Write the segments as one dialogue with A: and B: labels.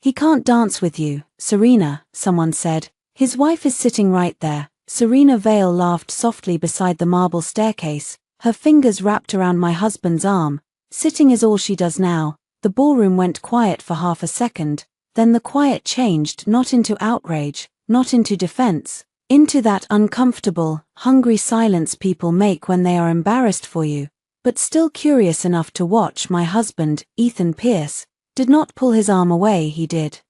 A: He can't dance with you, Serena, someone said. His wife is sitting right there. Serena Vale laughed softly beside the marble staircase, her fingers wrapped around my husband's arm. Sitting is all she does now. The ballroom went quiet for half a second, then the quiet changed not into outrage, not into defense, into that uncomfortable, hungry silence people make when they are embarrassed for you, but still curious enough to watch. My husband, Ethan Pierce, did not pull his arm away. He did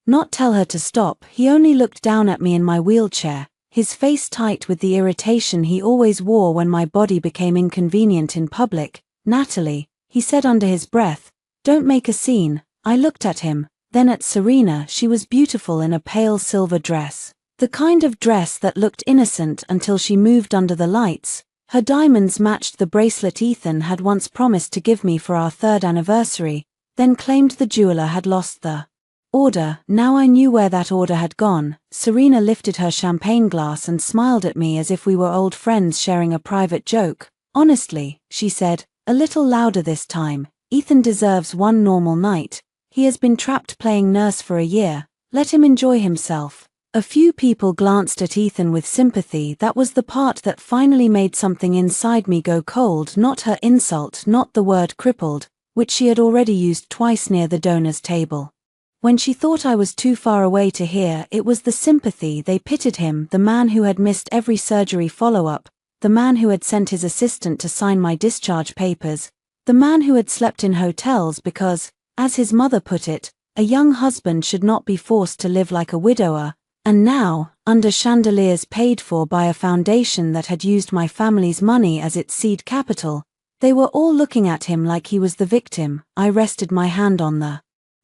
A: not tell her to stop. He only looked down at me in my wheelchair, his face tight with the irritation he always wore when my body became inconvenient in public. Natalie, he said under his breath, don't make a scene. I looked at him, then at Serena. She was beautiful in a pale silver dress, the kind of dress that looked innocent until she moved under the lights. Her diamonds matched the bracelet Ethan had once promised to give me for our 3rd anniversary, then claimed the jeweler had lost the order. Now I knew where that order had gone. Serena lifted her champagne glass and smiled at me as if we were old friends sharing a private joke. Honestly, she said, a little louder this time, Ethan deserves one normal night. He has been trapped playing nurse for a year. Let him enjoy himself. A few people glanced at Ethan with sympathy. That was the part that finally made something inside me go cold. Not her insult, not the word crippled, which she had already used twice near the donors' table. When she thought I was too far away to hear, it was the sympathy. They pitied him, the man who had missed every surgery follow-up, the man who had sent his assistant to sign my discharge papers, the man who had slept in hotels because, as his mother put it, a young husband should not be forced to live like a widower, and now, under chandeliers paid for by a foundation that had used my family's money as its seed capital, they were all looking at him like he was the victim. I rested my hand on the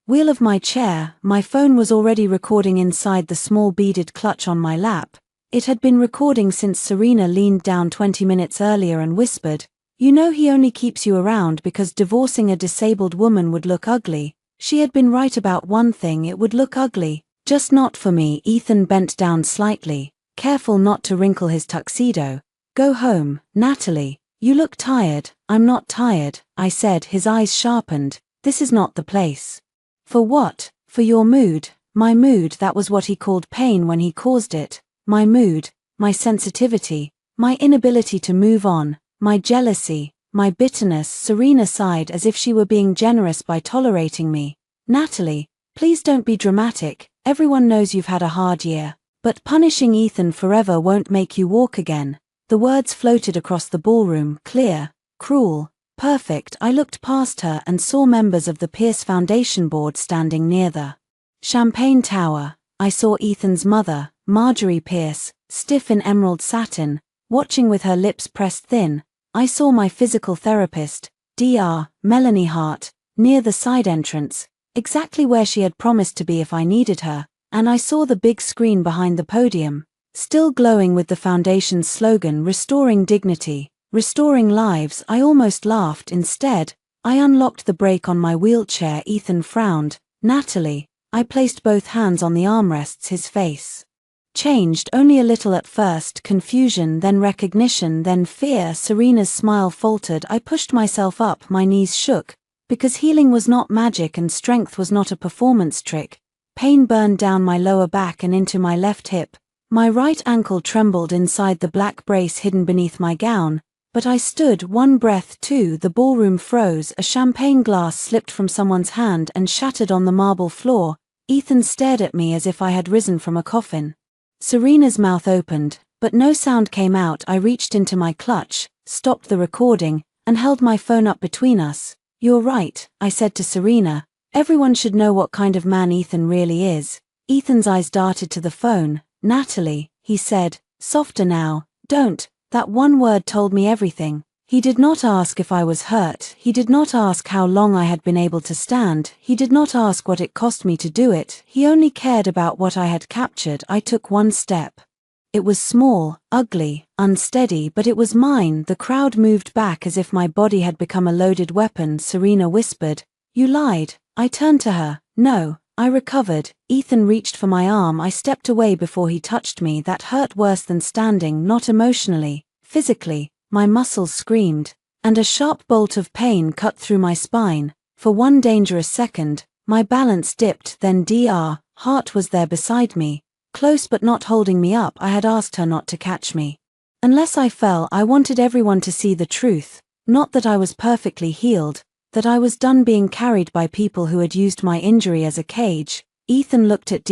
A: wheel of my chair. My phone was already recording inside the small beaded clutch on my lap. It had been recording since Serena leaned down 20 minutes earlier and whispered, "You know he only keeps you around because divorcing a disabled woman would look ugly." She had been right about one thing: it would look ugly, just not for me. Ethan bent down slightly, careful not to wrinkle his tuxedo. "Go home, Natalie. You look tired." "I'm not tired," I said, his eyes sharpened. "This is not the place." "For what?" "For your mood." My mood, that was what he called pain when he caused it. My mood, my sensitivity, my inability to move on, my jealousy, my bitterness. Serena sighed as if she were being generous by tolerating me. "Natalie, please don't be dramatic. Everyone knows you've had a hard year. But punishing Ethan forever won't make you walk again." The words floated across the ballroom, clear, cruel, perfect. I looked past her and saw members of the Pierce Foundation board standing near the champagne tower. I saw Ethan's mother, Marjorie Pierce, stiff in emerald satin, watching with her lips pressed thin. I saw my physical therapist, Dr. Melanie Hart, near the side entrance, exactly where she had promised to be if I needed her, and I saw the big screen behind the podium, still glowing with the foundation's slogan, "Restoring Dignity, Restoring Lives." I almost laughed. Instead, I unlocked the brake on my wheelchair. Ethan frowned. "Natalie." I placed both hands on the armrests. His face changed only a little at first, confusion, then recognition, then fear. Serena's smile faltered. I pushed myself up, my knees shook, because healing was not magic and strength was not a performance trick. Pain burned down my lower back and into my left hip. My right ankle trembled inside the black brace hidden beneath my gown, but I stood. One breath, two. The ballroom froze. A champagne glass slipped from someone's hand and shattered on the marble floor. Ethan stared at me as if I had risen from a coffin. Serena's mouth opened, but no sound came out. I reached into my clutch, stopped the recording, and held my phone up between us. "You're right," I said to Serena. "Everyone should know what kind of man Ethan really is." Ethan's eyes darted to the phone. "Natalie," he said, softer now, "don't." That one word told me everything. He did not ask if I was hurt. He did not ask how long I had been able to stand. He did not ask what it cost me to do it. He only cared about what I had captured. I took one step. It was small, ugly, unsteady, but it was mine. The crowd moved back as if my body had become a loaded weapon. Serena whispered, "You lied." I turned to her. "No." I recovered. Ethan reached for my arm. I stepped away before he touched me. That hurt worse than standing, not emotionally, physically. My muscles screamed, and a sharp bolt of pain cut through my spine. For one dangerous second, My balance dipped, then Heart was there beside me, close but not holding me up. I had asked her not to catch me. Unless I fell, I wanted everyone to see the truth, not that I was perfectly healed, that I was done being carried by people who had used my injury as a cage. Ethan looked at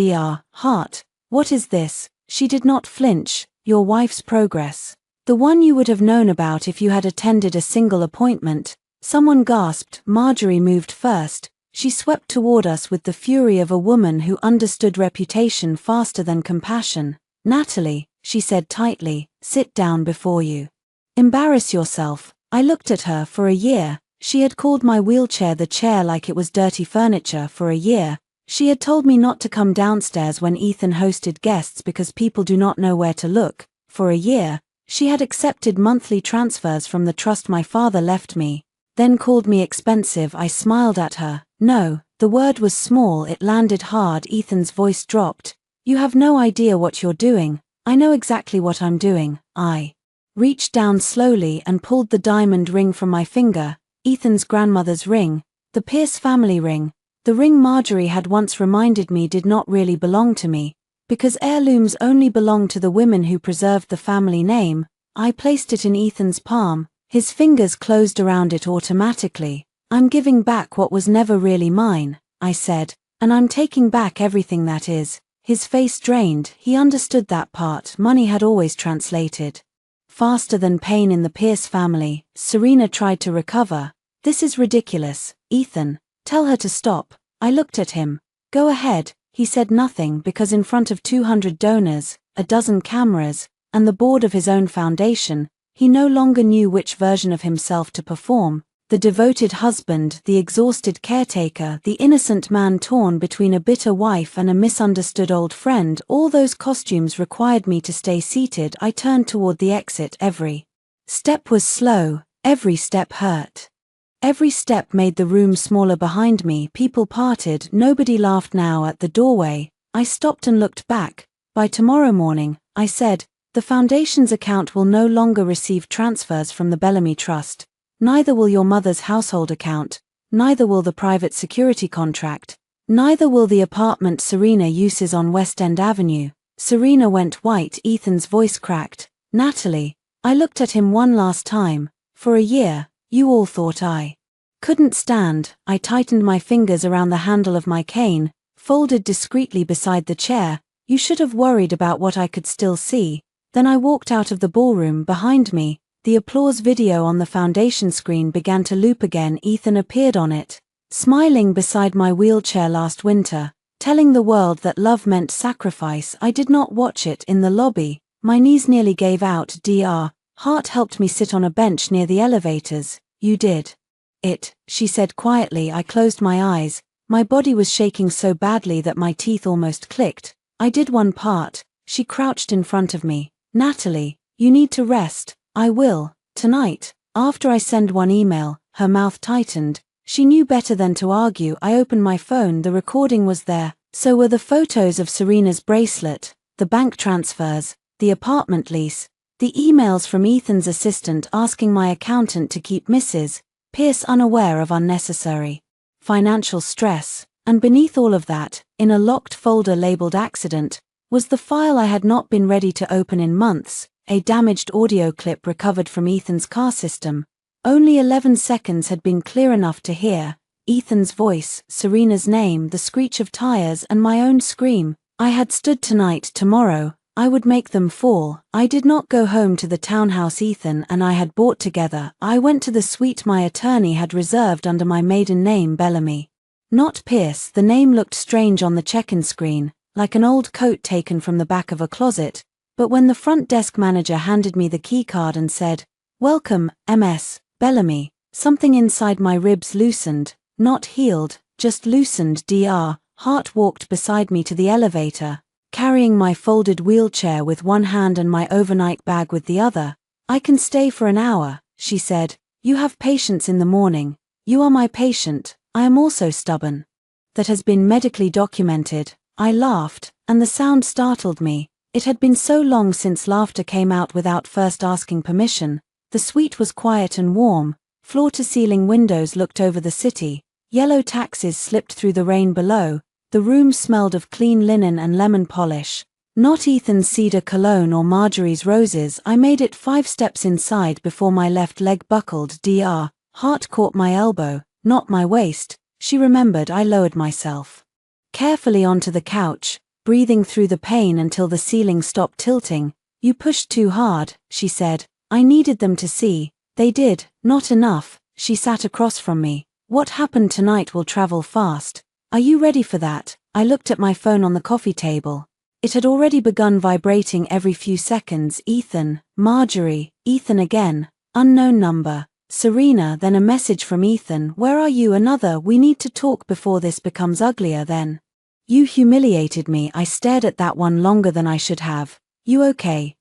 A: Heart. What is this? She did not flinch. Your wife's progress. The one you would have known about if you had attended a single appointment. Someone gasped. Marjorie moved first. She swept toward us with the fury of a woman who understood reputation faster than compassion. Natalie, she said tightly, sit down before you embarrass yourself. I looked at her. For a year, she had called my wheelchair the chair like it was dirty furniture. For a year, she had told me not to come downstairs when Ethan hosted guests because people do not know where to look. For a year, she had accepted monthly transfers from the trust my father left me, then called me expensive. I smiled at her. No, the word was small, it landed hard. Ethan's voice dropped. You have no idea what you're doing. I know exactly what I'm doing. I reached down slowly and pulled the diamond ring from my finger, Ethan's grandmother's ring, the Pierce family ring. The ring Marjorie had once reminded me did not really belong to me, because heirlooms only belong to the women who preserved the family name. I placed it in Ethan's palm, his fingers closed around it automatically. I'm giving back what was never really mine, I said, and I'm taking back everything that is. His face drained. He understood that part. Money had always translated faster than pain in the Pierce family. Serena tried to recover. This is ridiculous, Ethan. Tell her to stop. I looked at him. Go ahead. He said nothing because in front of 200 donors, a dozen cameras, and the board of his own foundation, he no longer knew which version of himself to perform. The devoted husband, the exhausted caretaker, the innocent man torn between a bitter wife and a misunderstood old friend. All those costumes required me to stay seated. I turned toward the exit. Every step was slow. Every step hurt. Every step made the room smaller behind me. People parted. Nobody laughed now at the doorway. I stopped and looked back. By tomorrow morning, I said, the foundation's account will no longer receive transfers from the Bellamy Trust. Neither will your mother's household account. Neither will the private security contract. Neither will the apartment Serena uses on West End Avenue. Serena went white. Ethan's voice cracked. Natalie. I looked at him one last time. For a year, you all thought I couldn't stand. I tightened my fingers around the handle of my cane, folded discreetly beside the chair. You should have worried about what I could still see. Then I walked out of the ballroom. Behind me, the applause video on the foundation screen began to loop again. Ethan appeared on it, smiling beside my wheelchair last winter, telling the world that love meant sacrifice. I did not watch it. In the lobby, my knees nearly gave out. Heart helped me sit on a bench near the elevators. You did it, she said quietly. I closed my eyes. My body was shaking so badly that my teeth almost clicked. I did one part. She crouched in front of me. Natalie, you need to rest. I will, tonight, after I send one email. Her mouth tightened. She knew better than to argue. I opened my phone. The recording was there. So were the photos of Serena's bracelet, the bank transfers, the apartment lease, the emails from Ethan's assistant asking my accountant to keep Mrs. Pierce unaware of unnecessary financial stress. And beneath all of that, in a locked folder labeled accident, was the file I had not been ready to open in months, a damaged audio clip recovered from Ethan's car system. Only 11 seconds had been clear enough to hear Ethan's voice, Serena's name, the screech of tires, and my own scream. I had stood tonight. Tomorrow, I would make them fall. I did not go home to the townhouse Ethan and I had bought together. I went to the suite my attorney had reserved under my maiden name, Bellamy. Not Pierce. The name looked strange on the check-in screen, like an old coat taken from the back of a closet. But when the front desk manager handed me the keycard and said, "Welcome, Ms. Bellamy," something inside my ribs loosened, not healed, just loosened. Heart walked beside me to the elevator, carrying my folded wheelchair with one hand and my overnight bag with the other. "I can stay for an hour," she said. "You have patients in the morning. You are my patient. I am also stubborn. That has been medically documented." I laughed, and the sound startled me. It had been so long since laughter came out without first asking permission. The suite was quiet and warm. Floor-to-ceiling windows looked over the city. Yellow taxis slipped through the rain below. The room smelled of clean linen and lemon polish. Not Ethan's cedar cologne or Marjorie's roses. I made it 5 steps inside before my left leg buckled. Heart caught my elbow, not my waist. She remembered. I lowered myself carefully onto the couch, breathing through the pain until the ceiling stopped tilting. You pushed too hard, she said. I needed them to see. They did, not enough. She sat across from me. What happened tonight will travel fast. Are you ready for that? I looked at my phone on the coffee table. It had already begun vibrating every few seconds. Ethan, Marjorie, Ethan again, unknown number, Serena. Then a message from Ethan. Where are you? Another. We need to talk before this becomes uglier. Then. You humiliated me. I stared at that one longer than I should have. You okay?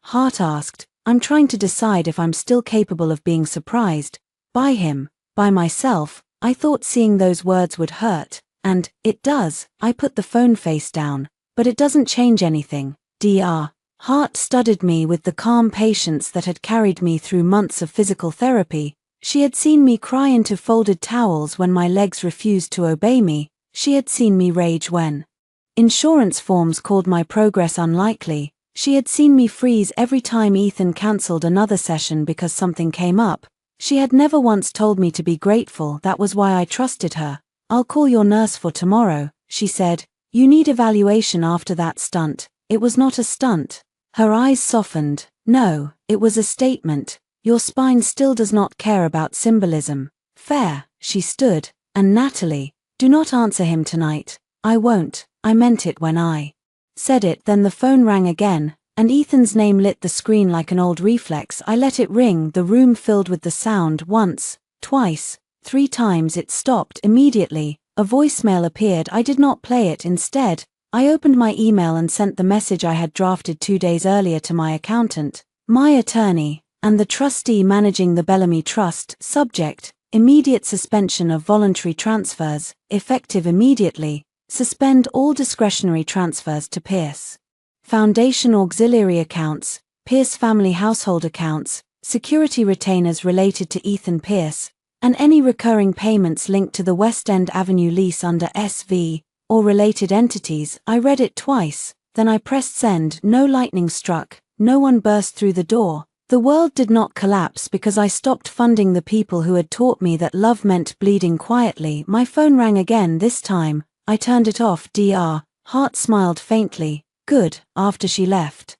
A: Heart asked. I'm trying to decide if I'm still capable of being surprised. By him. By myself. I thought seeing those words would hurt. And it does. I put the phone face down. But it doesn't change anything. Heart studied me with the calm patience that had carried me through months of physical therapy. She had seen me cry into folded towels when my legs refused to obey me. She had seen me rage when insurance forms called my progress unlikely. She had seen me freeze every time Ethan cancelled another session because something came up. She had never once told me to be grateful. That was why I trusted her. I'll call your nurse for tomorrow, she said. You need evaluation after that stunt. It was not a stunt. Her eyes softened. No, it was a statement. Your spine still does not care about symbolism. Fair. She stood. And Natalie, do not answer him tonight. I won't. I meant it when I said it. Then the phone rang again, and Ethan's name lit the screen like an old reflex. I let it ring. The room filled with the sound. Once, twice, 3 times. It stopped immediately. A voicemail appeared. I did not play it. Instead, I opened my email and sent the message I had drafted 2 days earlier to my accountant, my attorney, and the trustee managing the Bellamy Trust. Subject: immediate suspension of voluntary transfers, effective immediately. Suspend all discretionary transfers to Pierce Foundation auxiliary accounts, Pierce family household accounts, security retainers related to Ethan Pierce, and any recurring payments linked to the West End Avenue lease under SV or related entities. I read it twice, then I pressed send. No lightning struck, no one burst through the door. The world did not collapse because I stopped funding the people who had taught me that love meant bleeding quietly. My phone rang again. This time, I turned it off. Heart smiled faintly. Good. After she left,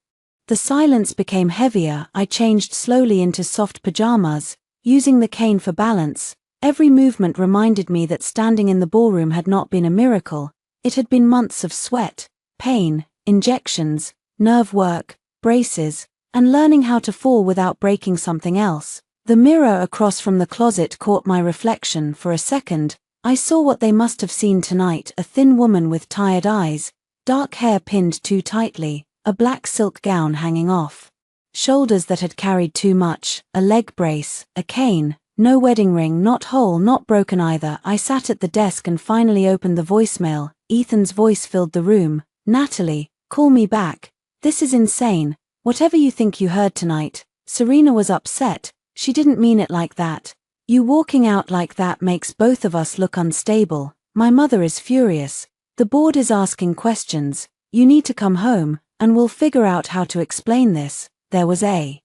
A: the silence became heavier. I changed slowly into soft pajamas, using the cane for balance. Every movement reminded me that standing in the ballroom had not been a miracle. It had been months of sweat, pain, injections, nerve work, braces, and learning how to fall without breaking something else. The mirror across from the closet caught my reflection. For a second, I saw what they must have seen tonight: a thin woman with tired eyes, dark hair pinned too tightly, a black silk gown hanging off shoulders that had carried too much, a leg brace, a cane, no wedding ring, not whole, not broken either. I sat at the desk and finally opened the voicemail. Ethan's voice filled the room. Natalie, call me back. This is insane. Whatever you think you heard tonight. Serena was upset. She didn't mean it like that. You walking out like that makes both of us look unstable. My mother is furious. The board is asking questions. You need to come home, and we'll figure out how to explain this. There was a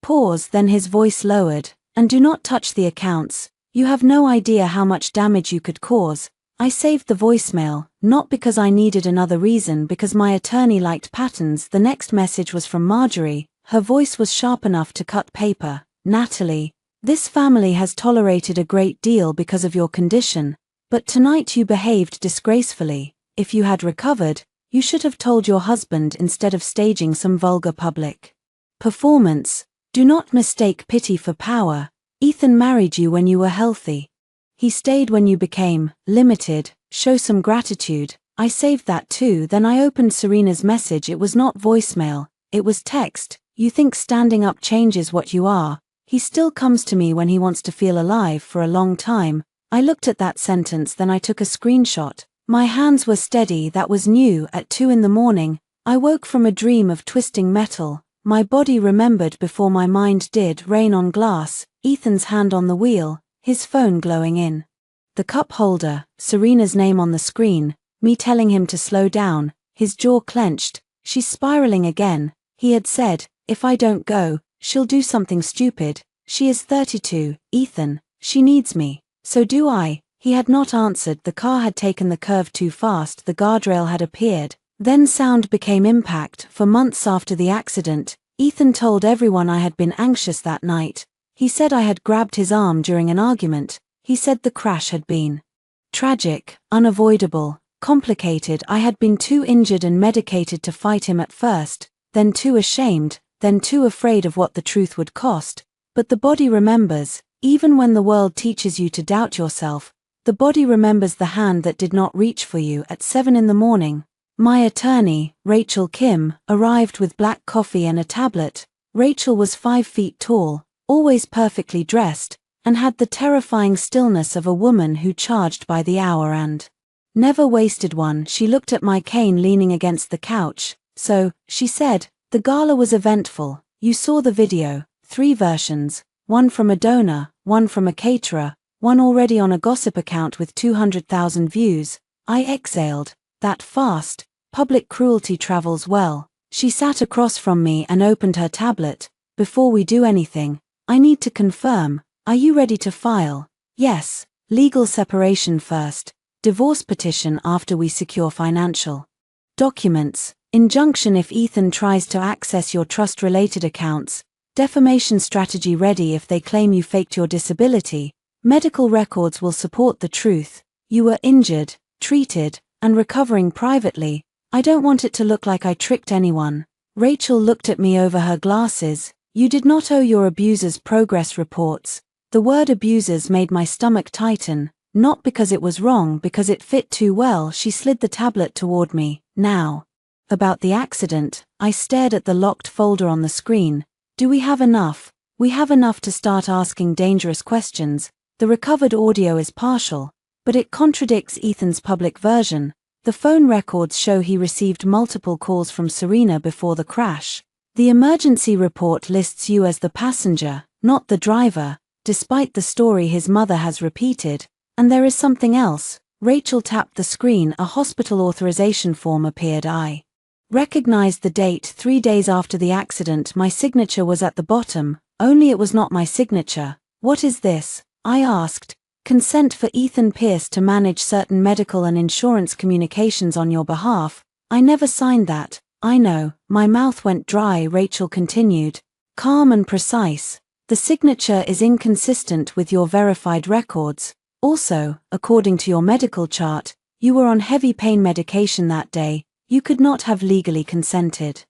A: pause, then his voice lowered. And do not touch the accounts. You have no idea how much damage you could cause. I saved the voicemail, not because I needed another reason, because my attorney liked patterns. The next message was from Marjorie. Her voice was sharp enough to cut paper. Natalie, this family has tolerated a great deal because of your condition, but tonight you behaved disgracefully. If you had recovered, you should have told your husband instead of staging some vulgar public performance. Do not mistake pity for power. Ethan married you when you were healthy. He stayed when you became limited. Show some gratitude. I saved that too. Then I opened Serena's message. It was not voicemail. It was text. You think standing up changes what you are. He still comes to me when he wants to feel alive. For a long time, I looked at that sentence, then I took a screenshot. My hands were steady. That was new. At 2 in the morning, I woke from a dream of twisting metal. My body remembered before my mind did. Rain on glass, Ethan's hand on the wheel, his phone glowing in the cup holder, Serena's name on the screen, me telling him to slow down, his jaw clenched. She's spiraling again, he had said. If I don't go, she'll do something stupid. She is 32, Ethan. She needs me. So do I. He had not answered. The car had taken the curve too fast. The guardrail had appeared. Then sound became impact. For months after the accident, Ethan told everyone I had been anxious that night. He said I had grabbed his arm during an argument. He said the crash had been tragic, unavoidable, complicated. I had been too injured and medicated to fight him at first, then too ashamed, then too afraid of what the truth would cost. But the body remembers. Even when the world teaches you to doubt yourself, the body remembers the hand that did not reach for you at 7 in the morning. My attorney, Rachel Kim, arrived with black coffee and a tablet. Rachel was 5 feet tall, always perfectly dressed, and had the terrifying stillness of a woman who charged by the hour and never wasted one. She looked at my cane leaning against the couch. So, she said, the gala was eventful. You saw the video, 3 versions, one from a donor, one from a caterer, one already on a gossip account with 200,000 views. I exhaled. That fast. Public cruelty travels well. She sat across from me and opened her tablet. Before we do anything, I need to confirm. Are you ready to file? Yes. Legal separation first. Divorce petition after we secure financial documents. Injunction if Ethan tries to access your trust-related accounts. Defamation strategy ready if they claim you faked your disability. Medical records will support the truth. You were injured, treated, and recovering privately. I don't want it to look like I tricked anyone. Rachel looked at me over her glasses. You did not owe your abusers progress reports. The word abusers made my stomach tighten, not because it was wrong, because it fit too well. She slid the tablet toward me. Now. About the accident, I stared at the locked folder on the screen. Do we have enough? We have enough to start asking dangerous questions. The recovered audio is partial, but it contradicts Ethan's public version. The phone records show he received multiple calls from Serena before the crash. The emergency report lists you as the passenger, not the driver, despite the story his mother has repeated. And there is something else. Rachel tapped the screen. A hospital authorization form appeared. I recognized the date. 3 days after the accident. My signature was at the bottom, only it was not my signature. What is this? I asked. Consent for Ethan Pierce to manage certain medical and insurance communications on your behalf. I never signed that. I know. My mouth went dry. Rachel continued, calm and precise. The signature is inconsistent with your verified records. Also, according to your medical chart, you were on heavy pain medication that day. You could not have legally consented.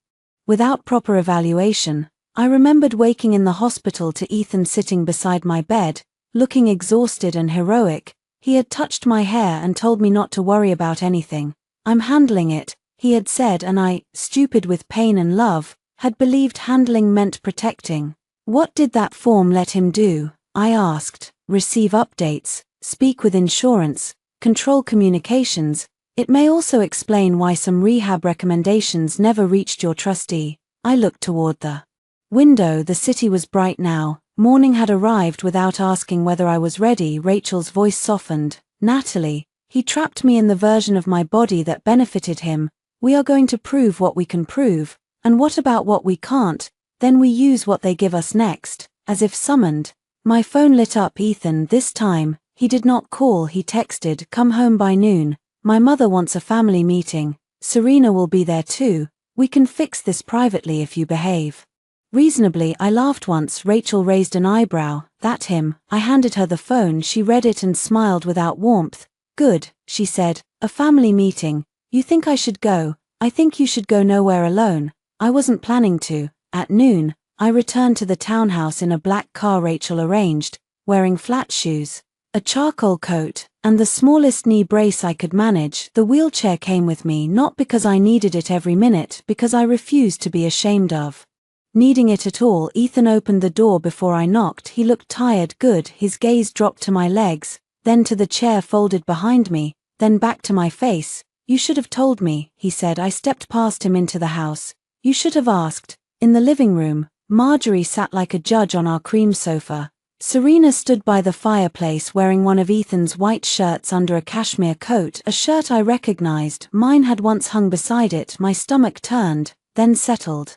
A: Without proper evaluation, I remembered waking in the hospital to Ethan sitting beside my bed, looking exhausted and heroic. He had touched my hair and told me not to worry about anything. I'm handling it, he had said, and I, stupid with pain and love, had believed handling meant protecting. What did that form let him do? I asked. Receive updates, speak with insurance, control communications. It may also explain why some rehab recommendations never reached your trustee. I looked toward the window. The city was bright now. Morning had arrived without asking whether I was ready. Rachel's voice softened. Natalie, he trapped me in the version of my body that benefited him. We are going to prove what we can prove. And what about what we can't? Then we use what they give us next. As if summoned, my phone lit up. Ethan, this time. He did not call. He texted, come home by noon. My mother wants a family meeting. Serena will be there too. We can fix this privately if you behave reasonably. I laughed once. Rachel raised an eyebrow. That him? I handed her the phone. She read it and smiled without warmth. Good, she said. A family meeting. You think I should go? I think you should go nowhere alone. I wasn't planning to. At noon, I returned to the townhouse in a black car Rachel arranged, wearing flat shoes, a charcoal coat, and the smallest knee brace I could manage. The wheelchair came with me not because I needed it every minute, because I refused to be ashamed of needing it at all. Ethan opened the door before I knocked. He looked tired. Good. His gaze dropped to my legs, then to the chair folded behind me, then back to my face. You should have told me, he said. I stepped past him into the house. You should have asked. In the living room, Marjorie sat like a judge on our cream sofa. Serena stood by the fireplace wearing one of Ethan's white shirts under a cashmere coat, a shirt I recognized. Mine had once hung beside it. My stomach turned, then settled.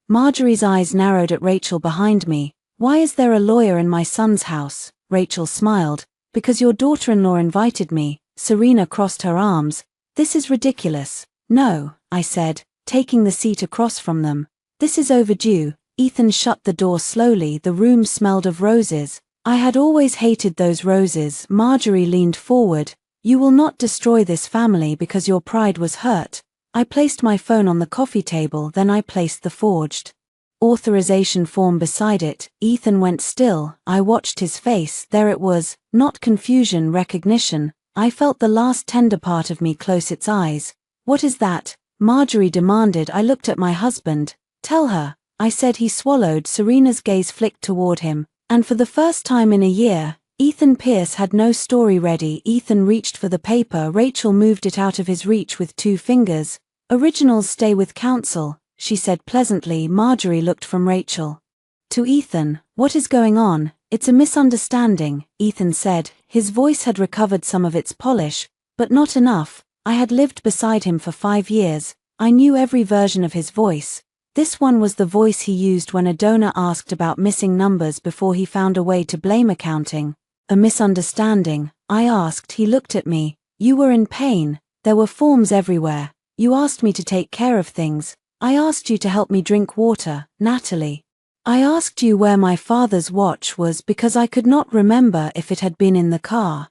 A: Marjorie's eyes narrowed at Rachel behind me. "Why is there a lawyer in my son's house?" Rachel smiled. "Because your daughter-in-law invited me." Serena crossed her arms. "This is ridiculous." "No," I said, taking the seat across from them. "This is overdue." Ethan shut the door slowly. The room smelled of roses. I had always hated those roses. Marjorie leaned forward. "You will not destroy this family because your pride was hurt." I placed my phone on the coffee table, then I placed the forged authorization form beside it. Ethan went still. I watched his face. There it was, not confusion, recognition. I felt the last tender part of me close its eyes. "What is that?" Marjorie demanded. I looked at my husband. "Tell her," I said. He swallowed. Serena's gaze flicked toward him, and for the first time in a year, Ethan Pierce had no story ready. Ethan reached for the paper. Rachel moved it out of his reach with 2 fingers. "Originals stay with counsel," she said pleasantly. Marjorie looked from Rachel to Ethan. "What is going on?" "It's a misunderstanding," Ethan said. His voice had recovered some of its polish, but not enough. I had lived beside him for 5 years. I knew every version of his voice. This one was the voice he used when a donor asked about missing numbers before he found a way to blame accounting. "A misunderstanding?" I asked. He looked at me. "You were in pain. There were forms everywhere. You asked me to take care of things. I asked you to help me drink water, Natalie. I asked you where my father's watch was because I could not remember if it had been in the car.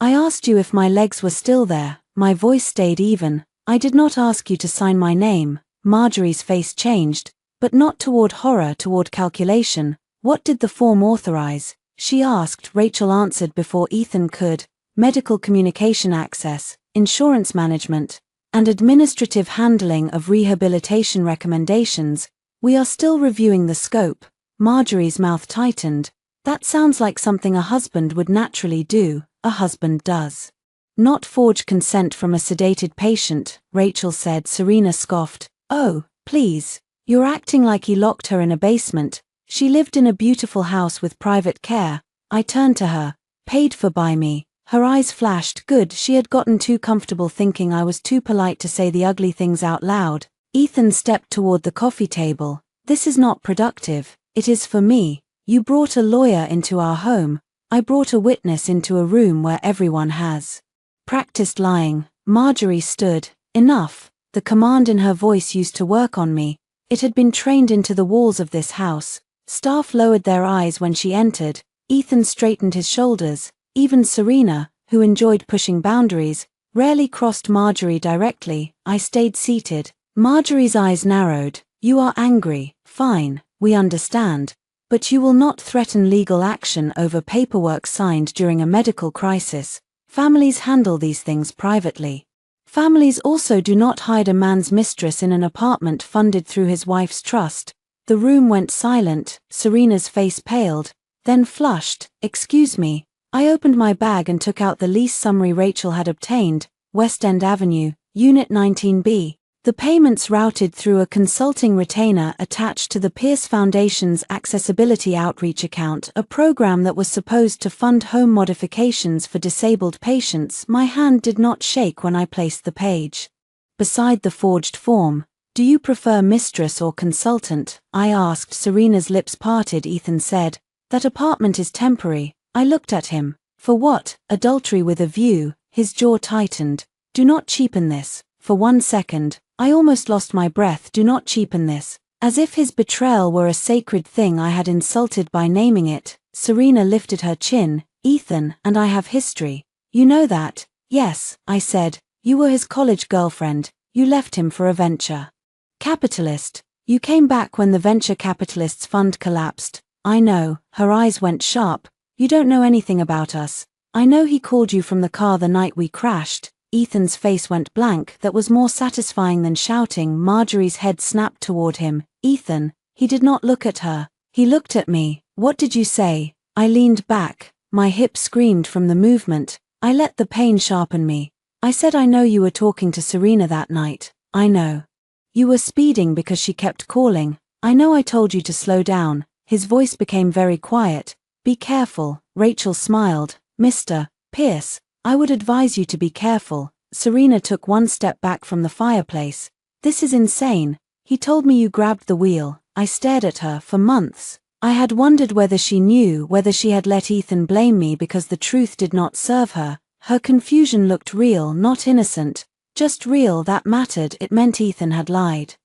A: I asked you if my legs were still there." My voice stayed even. "I did not ask you to sign my name." Marjorie's face changed, but not toward horror, toward calculation. "What did the form authorize?" she asked. Rachel answered before Ethan could. "Medical communication access, insurance management, and administrative handling of rehabilitation recommendations. We are still reviewing the scope." Marjorie's mouth tightened. "That sounds like something a husband would naturally do." "A husband does not forge consent from a sedated patient," Rachel said. Serena scoffed. "Oh, please. You're acting like he locked her in a basement. She lived in a beautiful house with private care." I turned to her. "Paid for by me." Her eyes flashed. Good, she had gotten too comfortable thinking I was too polite to say the ugly things out loud. Ethan stepped toward the coffee table. "This is not productive. It is for me. You brought a lawyer into our home. I brought a witness into a room where everyone has practiced lying." Marjorie stood. "Enough." The command in her voice used to work on me. It had been trained into the walls of this house. Staff lowered their eyes when she entered. Ethan straightened his shoulders. Even Serena, who enjoyed pushing boundaries, rarely crossed Marjorie directly. I stayed seated. Marjorie's eyes narrowed. "You are angry. Fine, we understand. But you will not threaten legal action over paperwork signed during a medical crisis. Families handle these things privately. Families also do not hide a man's mistress in an apartment funded through his wife's trust." The room went silent. Serena's face paled, then flushed. "Excuse me." I opened my bag and took out the lease summary Rachel had obtained. West End Avenue, Unit 19B. The payments routed through a consulting retainer attached to the Pierce Foundation's Accessibility Outreach account, a program that was supposed to fund home modifications for disabled patients. My hand did not shake when I placed the page beside the forged form. "Do you prefer mistress or consultant?" I asked. Serena's lips parted. Ethan said, "That apartment is temporary." I looked at him. "For what?" "Adultery with a view." His jaw tightened. "Do not cheapen this." For 1 second, I almost lost my breath. "Do not cheapen this." As if his betrayal were a sacred thing I had insulted by naming it. Serena lifted her chin. "Ethan and I have history. You know that?" "Yes," I said. "You were his college girlfriend. You left him for a venture capitalist. You came back when the venture capitalist's fund collapsed." "I know." Her eyes went sharp. "You don't know anything about us. I know he called you from the car the night we crashed." Ethan's face went blank. That was more satisfying than shouting. Marjorie's head snapped toward him. "Ethan." He did not look at her. He looked at me. "What did you say?" I leaned back. My hip screamed from the movement. I let the pain sharpen me. "I said I know you were talking to Serena that night. I know. You were speeding because she kept calling. I know I told you to slow down." His voice became very quiet. Be careful, Rachel smiled. Mr. Pierce, I would advise you to be careful. Serena took one step back from the fireplace. This is insane. He told me you grabbed the wheel. I stared at her for months. I had wondered whether she knew, whether she had let Ethan blame me because the truth did not serve her. Her confusion looked real, not innocent. Just real. That mattered. It meant Ethan had lied.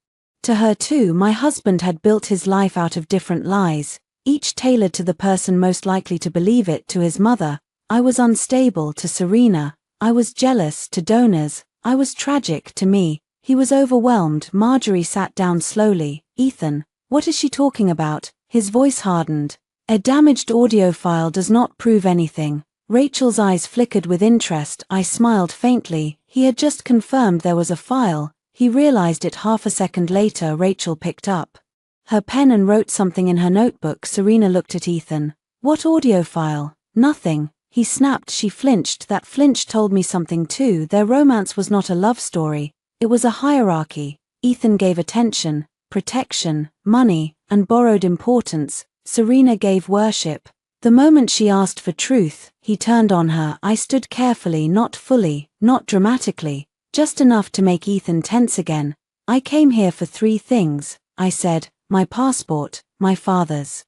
A: To her too. My husband had built his life out of different lies, each tailored to the person most likely to believe it. To his mother, I was unstable. To Serena, I was jealous. To donors, I was tragic. To me, he was overwhelmed. Marjorie sat down slowly. Ethan, what is she talking about? His voice hardened. A damaged audio file does not prove anything. Rachel's eyes flickered with interest. I smiled faintly. He had just confirmed there was a file. He realized it half a second later. Rachel picked up her pen and wrote something in her notebook. Serena looked at Ethan. What audio file? Nothing, he snapped. She flinched. That flinch told me something too. Their romance was not a love story. It was a hierarchy. Ethan gave attention, protection, money, and borrowed importance. Serena gave worship. The moment she asked for truth, he turned on her. I stood carefully, not fully, not dramatically, just enough to make Ethan tense again. I came here for 3 things, I said. My passport, my father's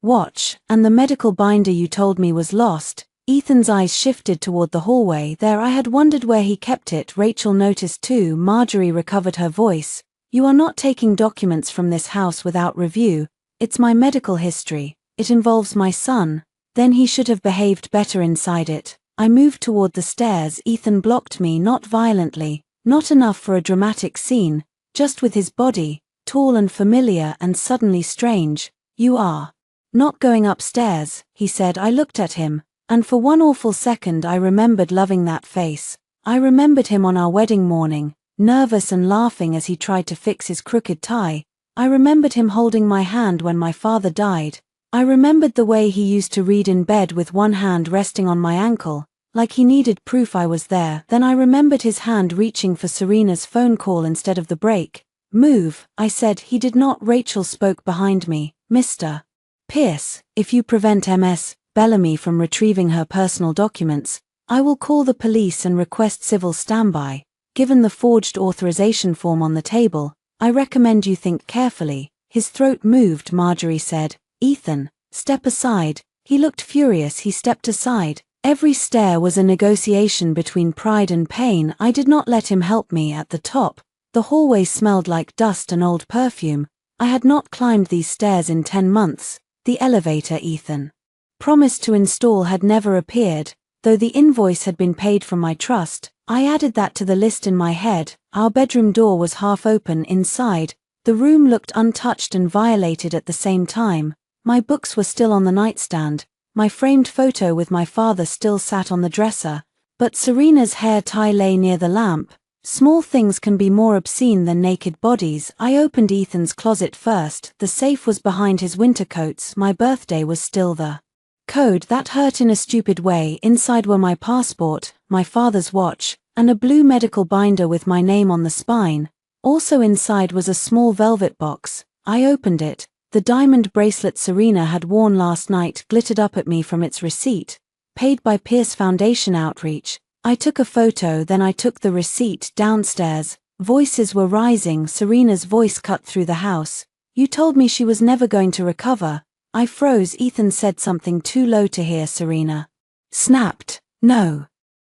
A: watch, and the medical binder you told me was lost. Ethan's eyes shifted toward the hallway. There, I had wondered where he kept it. Rachel noticed too. Marjorie recovered her voice. You are not taking documents from this house without review. It's my medical history. It involves my son. Then he should have behaved better inside it. I moved toward the stairs. Ethan blocked me, not violently, not enough for a dramatic scene, just with his body, tall and familiar and suddenly strange. You are not going upstairs, he said. I looked at him, and for one awful second I remembered loving that face. I remembered him on our wedding morning, nervous and laughing as he tried to fix his crooked tie. I remembered him holding my hand when my father died. I remembered the way he used to read in bed with one hand resting on my ankle, like he needed proof I was there. Then I remembered his hand reaching for Serena's phone call instead of the brake. Move, I said. He did not. Rachel spoke behind me. Mr. Pierce, if you prevent Ms. Bellamy from retrieving her personal documents, I will call the police and request civil standby. Given the forged authorization form on the table, I recommend you think carefully. His throat moved. Marjorie said, Ethan, step aside. He looked furious. He stepped aside. Every stare was a negotiation between pride and pain. I did not let him help me. At the top, the hallway smelled like dust and old perfume. I had not climbed these stairs in 10 months. The elevator Ethan promised to install had never appeared, though the invoice had been paid from my trust. I added that to the list in my head. Our bedroom door was half open. Inside, the room looked untouched and violated at the same time. My books were still on the nightstand. My framed photo with my father still sat on the dresser, but Serena's hair tie lay near the lamp. Small things can be more obscene than naked bodies. I opened Ethan's closet first. The safe was behind his winter coats. My birthday was still the code. That hurt in a stupid way. Inside were my passport, my father's watch, and a blue medical binder with my name on the spine. Also inside was a small velvet box. I opened it. The diamond bracelet Serena had worn last night glittered up at me from its receipt, paid by Pierce Foundation Outreach. I took a photo, then I took the receipt. Downstairs, voices were rising. Serena's voice cut through the house. You told me she was never going to recover. I froze. Ethan said something too low to hear. Serena snapped. No.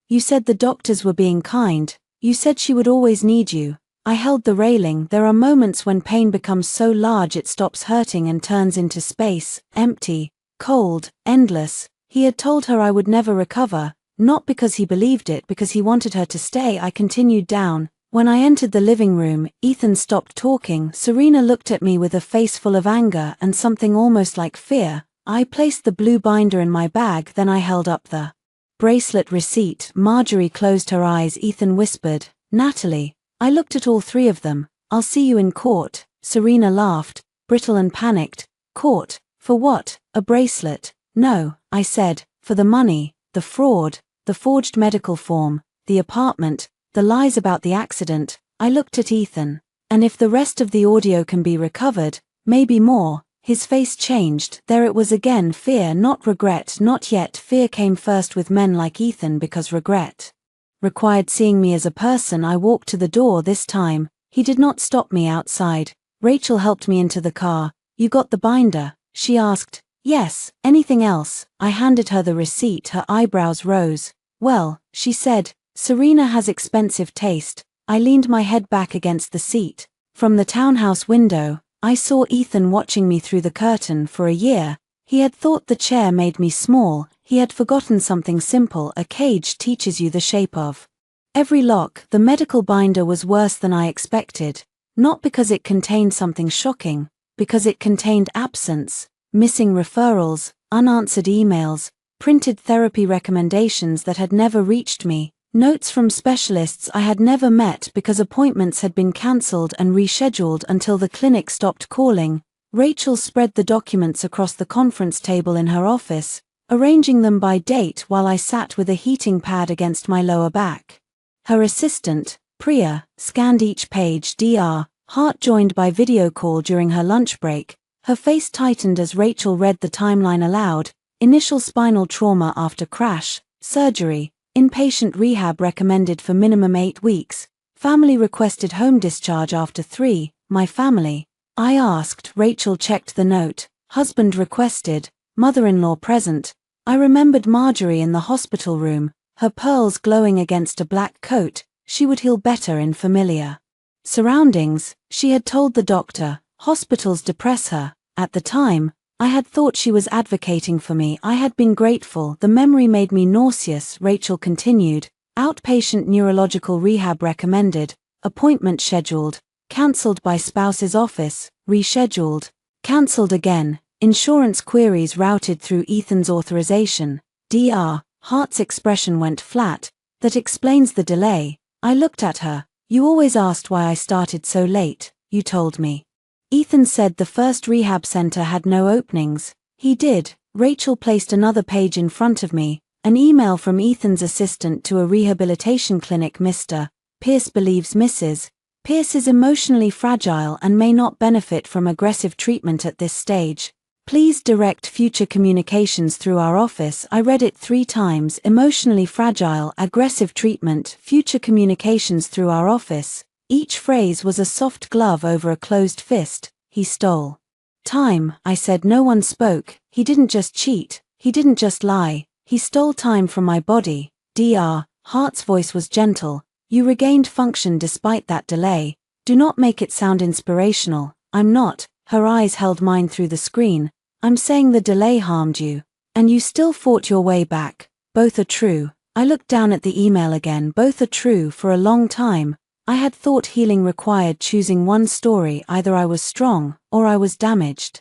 A: You said the doctors were being kind. You said she would always need you. I held the railing. There are moments when pain becomes so large it stops hurting and turns into space, empty, cold, endless. He had told her I would never recover. Not because he believed it, because he wanted her to stay. I continued down. When I entered the living room, Ethan stopped talking. Serena looked at me with a face full of anger and something almost like fear. I placed the blue binder in my bag, then I held up the bracelet receipt. Marjorie closed her eyes. Ethan whispered, Natalie. I looked at all 3 of them. I'll see you in court. Serena laughed, brittle and panicked. Court? For what? A bracelet? No, I said, for the money, the fraud, the forged medical form, the apartment, the lies about the accident. I looked at Ethan. And if the rest of the audio can be recovered, maybe more. His face changed. There it was again, fear, not regret, not yet. Fear came first with men like Ethan because regret required seeing me as a person. I walked to the door this time. He did not stop me outside. Rachel helped me into the car. You got the binder? She asked. Yes, anything else? I handed her the receipt. Her eyebrows rose. Well, she said, Serena has expensive taste. I leaned my head back against the seat. From the townhouse window, I saw Ethan watching me through the curtain. For a year, he had thought the chair made me small. He had forgotten something simple. A cage teaches you the shape of every lock. The medical binder was worse than I expected. Not because it contained something shocking, because it contained absence, missing referrals, unanswered emails, printed therapy recommendations that had never reached me, notes from specialists I had never met because appointments had been cancelled and rescheduled until the clinic stopped calling. Rachel spread the documents across the conference table in her office, arranging them by date while I sat with a heating pad against my lower back. Her assistant, Priya, scanned each page. Dr. Hart joined by video call during her lunch break. Her face tightened as Rachel read the timeline aloud. Initial spinal trauma after crash, surgery, inpatient rehab recommended for minimum 8 weeks, family requested home discharge after 3, my family. I asked. Rachel checked the note. Husband requested, mother-in-law present. I remembered Marjorie in the hospital room, her pearls glowing against a black coat. She would heal better in familiar surroundings, she had told the doctor. Hospitals depress her. At the time, I had thought she was advocating for me. I had been grateful. The memory made me nauseous. Rachel continued. Outpatient neurological rehab recommended, appointment scheduled, cancelled by spouse's office, rescheduled, cancelled again, insurance queries routed through Ethan's authorization. Dr. Hart's expression went flat. That explains the delay. I looked at her. You always asked why I started so late, you told me. Ethan said the first rehab center had no openings. He did. Rachel placed another page in front of me, an email from Ethan's assistant to a rehabilitation clinic. Mr. Pierce believes Mrs. Pierce is emotionally fragile and may not benefit from aggressive treatment at this stage. Please direct future communications through our office. I read it 3 times. Emotionally fragile, aggressive treatment, future communications through our office. Each phrase was a soft glove over a closed fist. He stole time, I said. No one spoke. He didn't just cheat. He didn't just lie. He stole time from my body. Dr. Hart's voice was gentle. You regained function despite that delay. Do not make it sound inspirational. I'm not. Her eyes held mine through the screen. I'm saying the delay harmed you. And you still fought your way back. Both are true. I looked down at the email again. Both are true. For a long time, I had thought healing required choosing one story. Either I was strong, or I was damaged.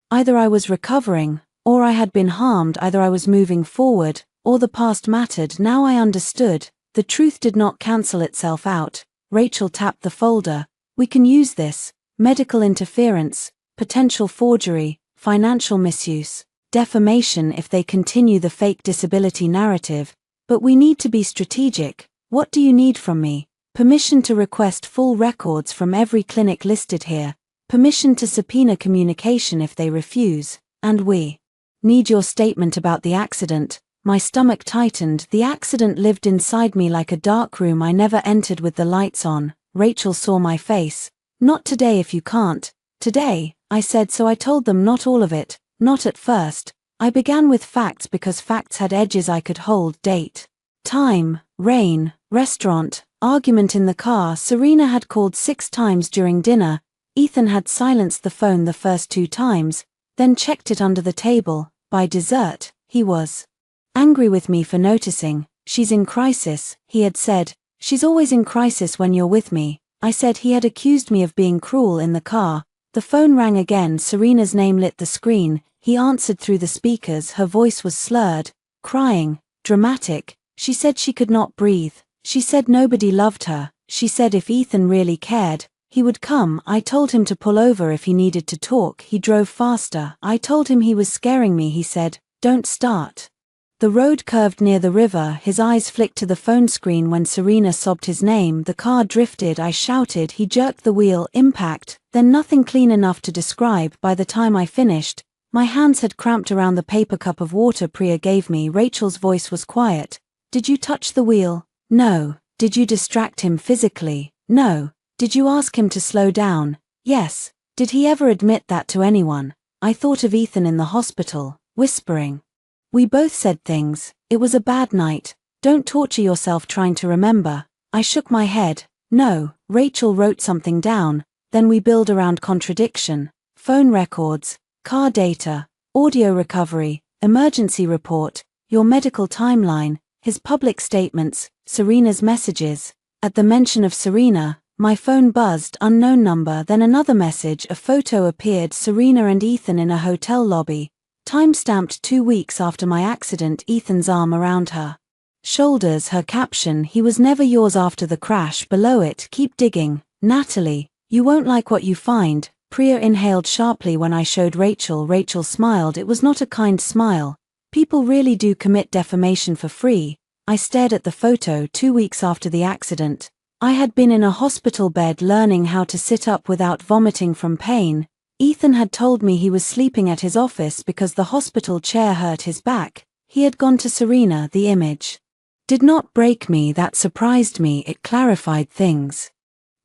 A: Either I was recovering, or I had been harmed. Either I was moving forward, or the past mattered. Now I understood. The truth did not cancel itself out. Rachel tapped the folder. We can use this. Medical interference, potential forgery, financial misuse, defamation if they continue the fake disability narrative. But we need to be strategic. What do you need from me? Permission to request full records from every clinic listed here. Permission to subpoena communication if they refuse. And we need your statement about the accident. My stomach tightened. The accident lived inside me like a dark room I never entered with the lights on. Rachel saw my face. Not today if you can't. Today, I said. So I told them not all of it, not at first. I began with facts because facts had edges I could hold. Date, time, rain, restaurant, argument in the car. Serena had called 6 times during dinner. Ethan had silenced the phone the first 2 times, then checked it under the table. By dessert, he was angry with me for noticing. She's in crisis, he had said. She's always in crisis when you're with me. I said. He had accused me of being cruel in the car. The phone rang again. Serena's name lit the screen. He answered through the speakers. Her voice was slurred, crying, dramatic. She said she could not breathe. She said nobody loved her. She said if Ethan really cared, he would come. I told him to pull over if he needed to talk. He drove faster. I told him he was scaring me. He said, don't start. The road curved near the river, his eyes flicked to the phone screen when Serena sobbed his name, the car drifted, I shouted, he jerked the wheel, impact, then nothing clean enough to describe. By the time I finished, my hands had cramped around the paper cup of water Priya gave me. Rachel's voice was quiet. Did you touch the wheel? No. Did you distract him physically? No. Did you ask him to slow down? Yes. Did he ever admit that to anyone? I thought of Ethan in the hospital, whispering. We both said things. It was a bad night. Don't torture yourself trying to remember. I shook my head. No. Rachel wrote something down. Then we build around contradiction. Phone records, car data, audio recovery, emergency report, your medical timeline, his public statements, Serena's messages. At the mention of Serena, my phone buzzed, unknown number, then another message, a photo appeared, Serena and Ethan in a hotel lobby. Time-stamped 2 weeks after my accident, Ethan's arm around her shoulders, her caption, he was never yours after the crash. Below it, keep digging, Natalie, you won't like what you find. Priya inhaled sharply when I showed Rachel. Rachel smiled. It was not a kind smile. People really do commit defamation for free. I stared at the photo. 2 weeks after the accident, I had been in a hospital bed learning how to sit up without vomiting from pain. Ethan had told me he was sleeping at his office because the hospital chair hurt his back. He had gone to Serena. The image did not break me, that surprised me, it clarified things.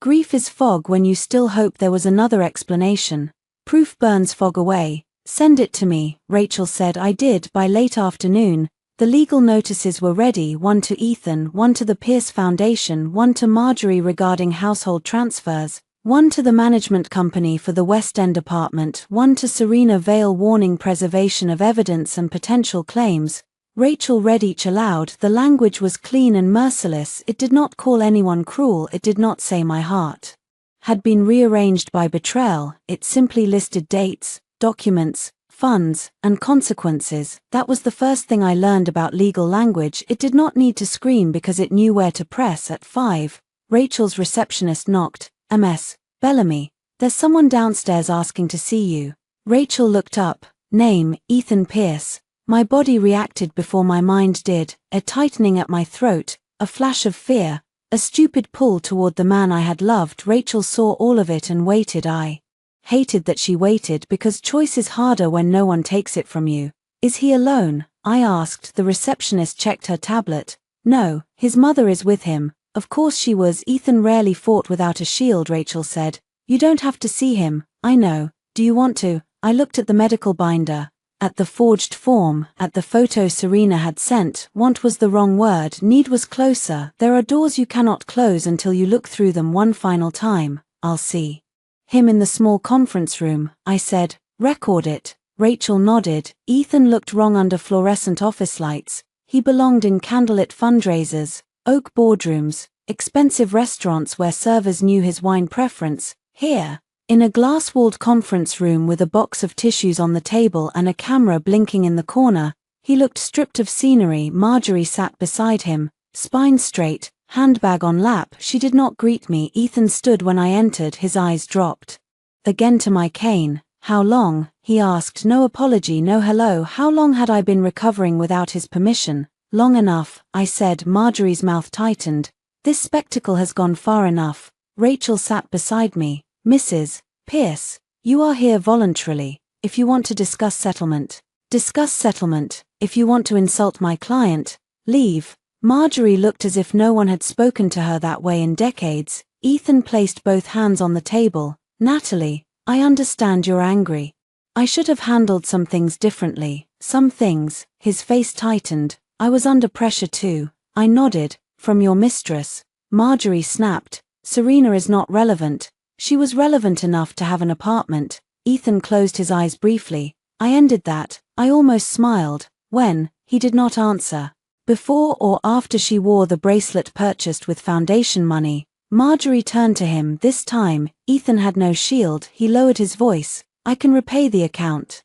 A: Grief is fog when you still hope there was another explanation. Proof burns fog away. Send it to me, Rachel said. I did. By late afternoon, the legal notices were ready, one to Ethan, one to the Pierce Foundation, one to Marjorie regarding household transfers, one to the management company for the West End apartment, one to Serena Vale warning preservation of evidence and potential claims. Rachel read each aloud. The language was clean and merciless. It did not call anyone cruel. It did not say my heart had been rearranged by betrayal. It simply listed dates, documents, funds, and consequences. That was the first thing I learned about legal language. It did not need to scream because it knew where to press. At 5, Rachel's receptionist knocked. Ms. Bellamy, there's someone downstairs asking to see you. Rachel looked up. Name, Ethan Pierce. My body reacted before my mind did, a tightening at my throat, a flash of fear, a stupid pull toward the man I had loved. Rachel saw all of it and waited. I hated that she waited because choice is harder when no one takes it from you. Is he alone? I asked. The receptionist checked her tablet. No, his mother is with him. Of course she was. Ethan rarely fought without a shield, Rachel said. You don't have to see him. I know. Do you want to? I looked at the medical binder, at the forged form, at the photo Serena had sent. Want was the wrong word. Need was closer. There are doors you cannot close until you look through them one final time. I'll see him in the small conference room, I said. Record it. Rachel nodded. Ethan looked wrong under fluorescent office lights. He belonged in candlelit fundraisers, oak boardrooms, expensive restaurants where servers knew his wine preference. Here, in a glass-walled conference room with a box of tissues on the table and a camera blinking in the corner, he looked stripped of scenery. Marjorie sat beside him, spine straight, handbag on lap. She did not greet me. Ethan stood when I entered. His eyes dropped again to my cane. How long? He asked. No apology, no hello. How long had I been recovering without his permission? Long enough, I said. Marjorie's mouth tightened. This spectacle has gone far enough. Rachel sat beside me. Mrs. Pierce, you are here voluntarily. If you want to discuss settlement, discuss settlement. If you want to insult my client, leave. Marjorie looked as if no one had spoken to her that way in decades. Ethan placed both hands on the table. Natalie, I understand you're angry. I should have handled some things differently. Some things. His face tightened. I was under pressure too. I nodded. From your mistress. Marjorie snapped. Serena is not relevant. She was relevant enough to have an apartment. Ethan closed his eyes briefly. I ended that. I almost smiled. When? He did not answer. Before or after she wore the bracelet purchased with foundation money? Marjorie turned to him. This time, Ethan had no shield. He lowered his voice. I can repay the account.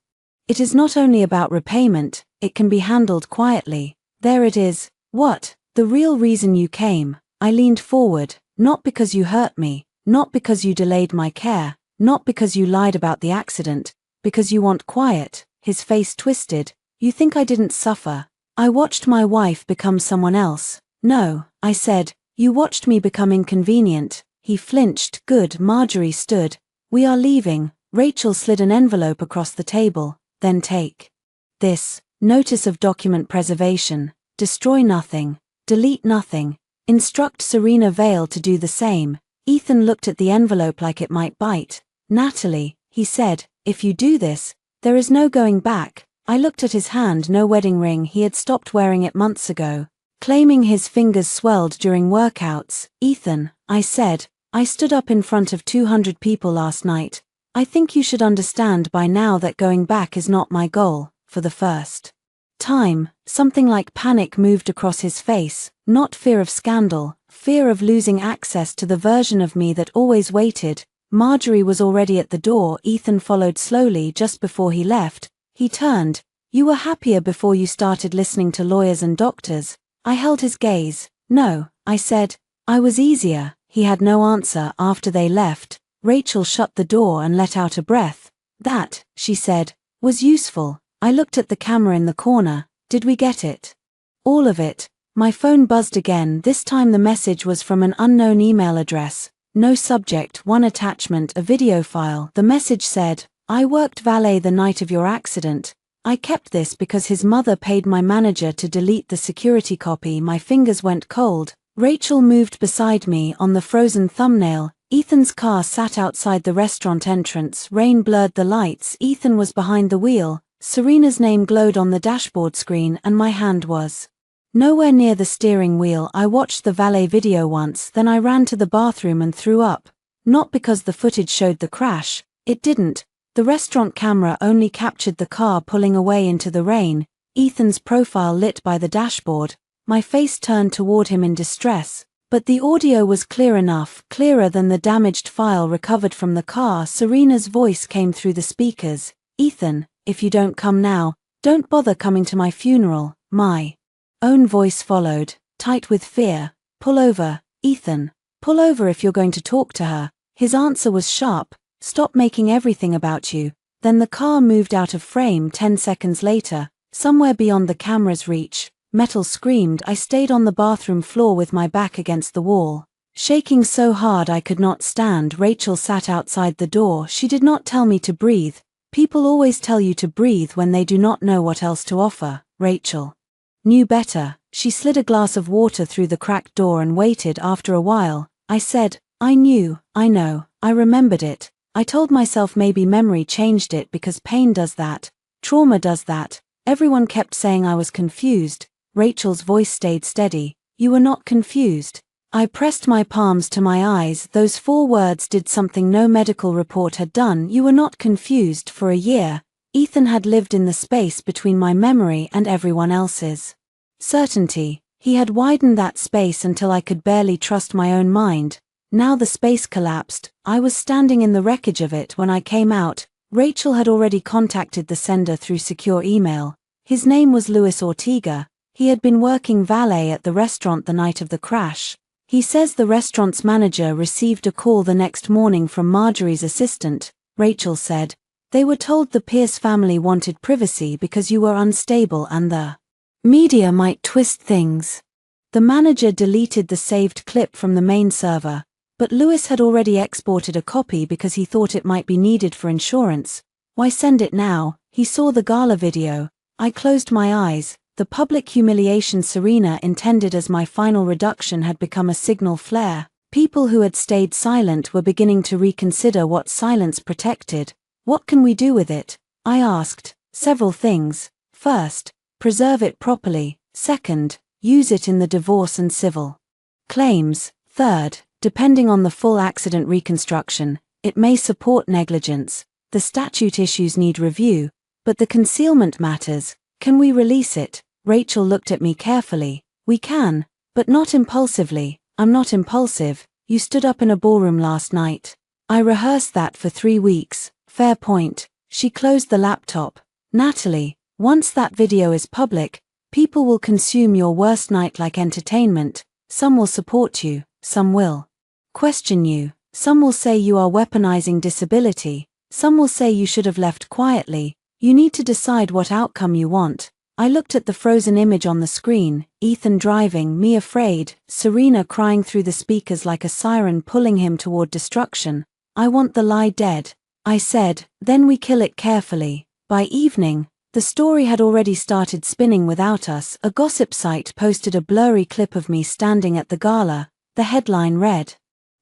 A: It is not only about repayment, it can be handled quietly. There it is. What? The real reason you came. I leaned forward. Not because you hurt me. Not because you delayed my care. Not because you lied about the accident. Because you want quiet. His face twisted. You think I didn't suffer. I watched my wife become someone else. No, I said, you watched me become inconvenient. He flinched. Good. Marjorie stood. We are leaving. Rachel slid an envelope across the table. Then take this. Notice of document preservation. Destroy nothing. Delete nothing. Instruct Serena Vale to do the same. Ethan looked at the envelope like it might bite. Natalie, he said, if you do this, there is no going back. I looked at his hand. No wedding ring. He had stopped wearing it months ago. Claiming his fingers swelled during workouts. Ethan, I said, I stood up in front of 200 people last night. I think you should understand by now that going back is not my goal. For the first time, something like panic moved across his face, not fear of scandal, fear of losing access to the version of me that always waited. Marjorie was already at the door. Ethan followed slowly. Just before he left, he turned. You were happier before you started listening to lawyers and doctors. I held his gaze. No, I said. I was easier. He had no answer. After they left, Rachel shut the door and let out a breath. That, she said, was useful. I looked at the camera in the corner. Did we get it? All of it. My phone buzzed again. This time the message was from an unknown email address. No subject, one attachment, a video file. The message said, I worked valet the night of your accident. I kept this because his mother paid my manager to delete the security copy. My fingers went cold. Rachel moved beside me on the frozen thumbnail. Ethan's car sat outside the restaurant entrance. Rain blurred the lights. Ethan was behind the wheel. Serena's name glowed on the dashboard screen and my hand was nowhere near the steering wheel. I watched the valet video once, then I ran to the bathroom and threw up. Not because the footage showed the crash. It didn't. The restaurant camera only captured the car pulling away into the rain, Ethan's profile lit by the dashboard. My face turned toward him in distress, but the audio was clear enough, clearer than the damaged file recovered from the car. Serena's voice came through the speakers. Ethan, if you don't come now, don't bother coming to my funeral. My own voice followed, tight with fear. Pull over, Ethan. Pull over if you're going to talk to her. His answer was sharp. Stop making everything about you. Then the car moved out of frame. 10 seconds later, somewhere beyond the camera's reach, metal screamed. I stayed on the bathroom floor with my back against the wall, shaking so hard I could not stand. Rachel sat outside the door. She did not tell me to breathe. People always tell you to breathe when they do not know what else to offer. Rachel knew better. She slid a glass of water through the cracked door and waited. After a while, I said, I knew, I know, I remembered it. I told myself maybe memory changed it because pain does that. Trauma does that. Everyone kept saying I was confused. Rachel's voice stayed steady. You were not confused. I pressed my palms to my eyes. Those 4 words did something no medical report had done. You were not confused. For a year, Ethan had lived in the space between my memory and everyone else's certainty. He had widened that space until I could barely trust my own mind. Now the space collapsed. I was standing in the wreckage of it when I came out. Rachel had already contacted the sender through secure email. His name was Luis Ortega. He had been working valet at the restaurant the night of the crash. He says the restaurant's manager received a call the next morning from Marjorie's assistant. Rachel said, they were told the Pierce family wanted privacy because you were unstable and the media might twist things. The manager deleted the saved clip from the main server. But Lewis had already exported a copy because he thought it might be needed for insurance. Why send it now? He saw the gala video. I closed my eyes. The public humiliation Serena intended as my final reduction had become a signal flare. People who had stayed silent were beginning to reconsider what silence protected. What can we do with it? I asked. Several things. First, preserve it properly. Second, use it in the divorce and civil claims. Third, depending on the full accident reconstruction, it may support negligence. The statute issues need review, but the concealment matters. Can we release it? Rachel looked at me carefully. We can, but not impulsively. I'm not impulsive. You stood up in a ballroom last night. I rehearsed that for 3 weeks. Fair point. She closed the laptop. Natalie, once that video is public, people will consume your worst night like entertainment. Some will support you, some will question you. Some will say you are weaponizing disability. Some will say you should have left quietly. You need to decide what outcome you want. I looked at the frozen image on the screen, Ethan driving, me afraid, Serena crying through the speakers like a siren pulling him toward destruction. I want the lie dead, I said, then we kill it carefully. By evening, the story had already started spinning without us. A gossip site posted a blurry clip of me standing at the gala. The headline read,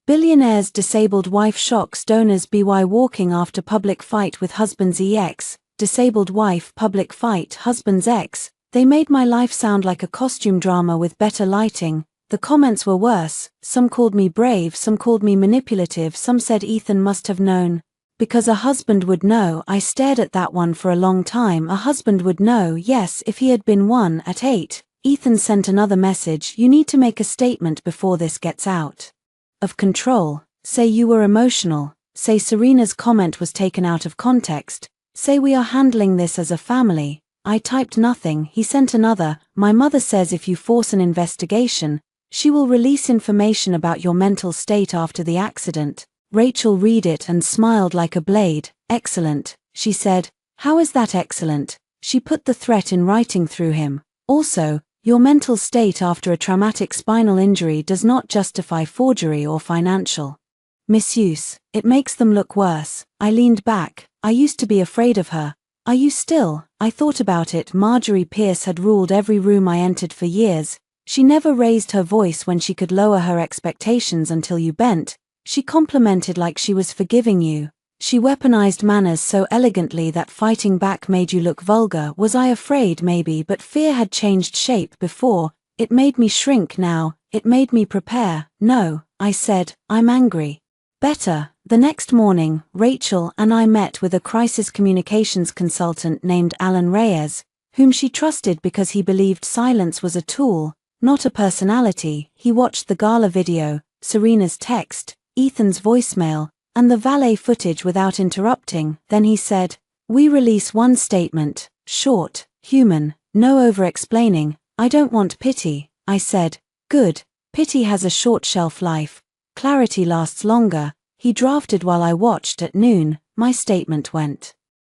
A: "Billionaire's disabled wife shocks donors BY walking after public fight with husband's ex, disabled wife public fight husband's ex." They made my life sound like a costume drama with better lighting. The comments were worse, some called me brave, some called me manipulative, some said Ethan must have known. Because a husband would know. I stared at that one for a long time. A husband would know, yes, if he had been one. At 8, Ethan sent another message, "You need to make a statement before this gets out of control. Say you were emotional. Say Serena's comment was taken out of context. Say we are handling this as a family." I typed nothing. He sent another, "My mother says if you force an investigation, she will release information about your mental state after the accident." Rachel read it and smiled like a blade. "Excellent," she said. "How is that excellent?" She put the threat in writing through him. "Also, your mental state after a traumatic spinal injury does not justify forgery or financial misuse. It makes them look worse." I leaned back. I used to be afraid of her. Are you still? I thought about it. Marjorie Pierce had ruled every room I entered for years. She never raised her voice when she could lower her expectations until you bent. She complimented like she was forgiving you. She weaponized manners so elegantly that fighting back made you look vulgar. Was I afraid? Maybe, but fear had changed shape before. It made me shrink now. It made me prepare. "No," I said, "I'm angry." Better. The next morning, Rachel and I met with a crisis communications consultant named Alan Reyes, whom she trusted because he believed silence was a tool, not a personality. He watched the gala video, Serena's text, Ethan's voicemail, and the valet footage without interrupting. Then he said, "We release one statement, short, human, no over-explaining. I don't want pity." I said, "Good. Pity has a short shelf life. Clarity lasts longer." He drafted while I watched. At noon, my statement went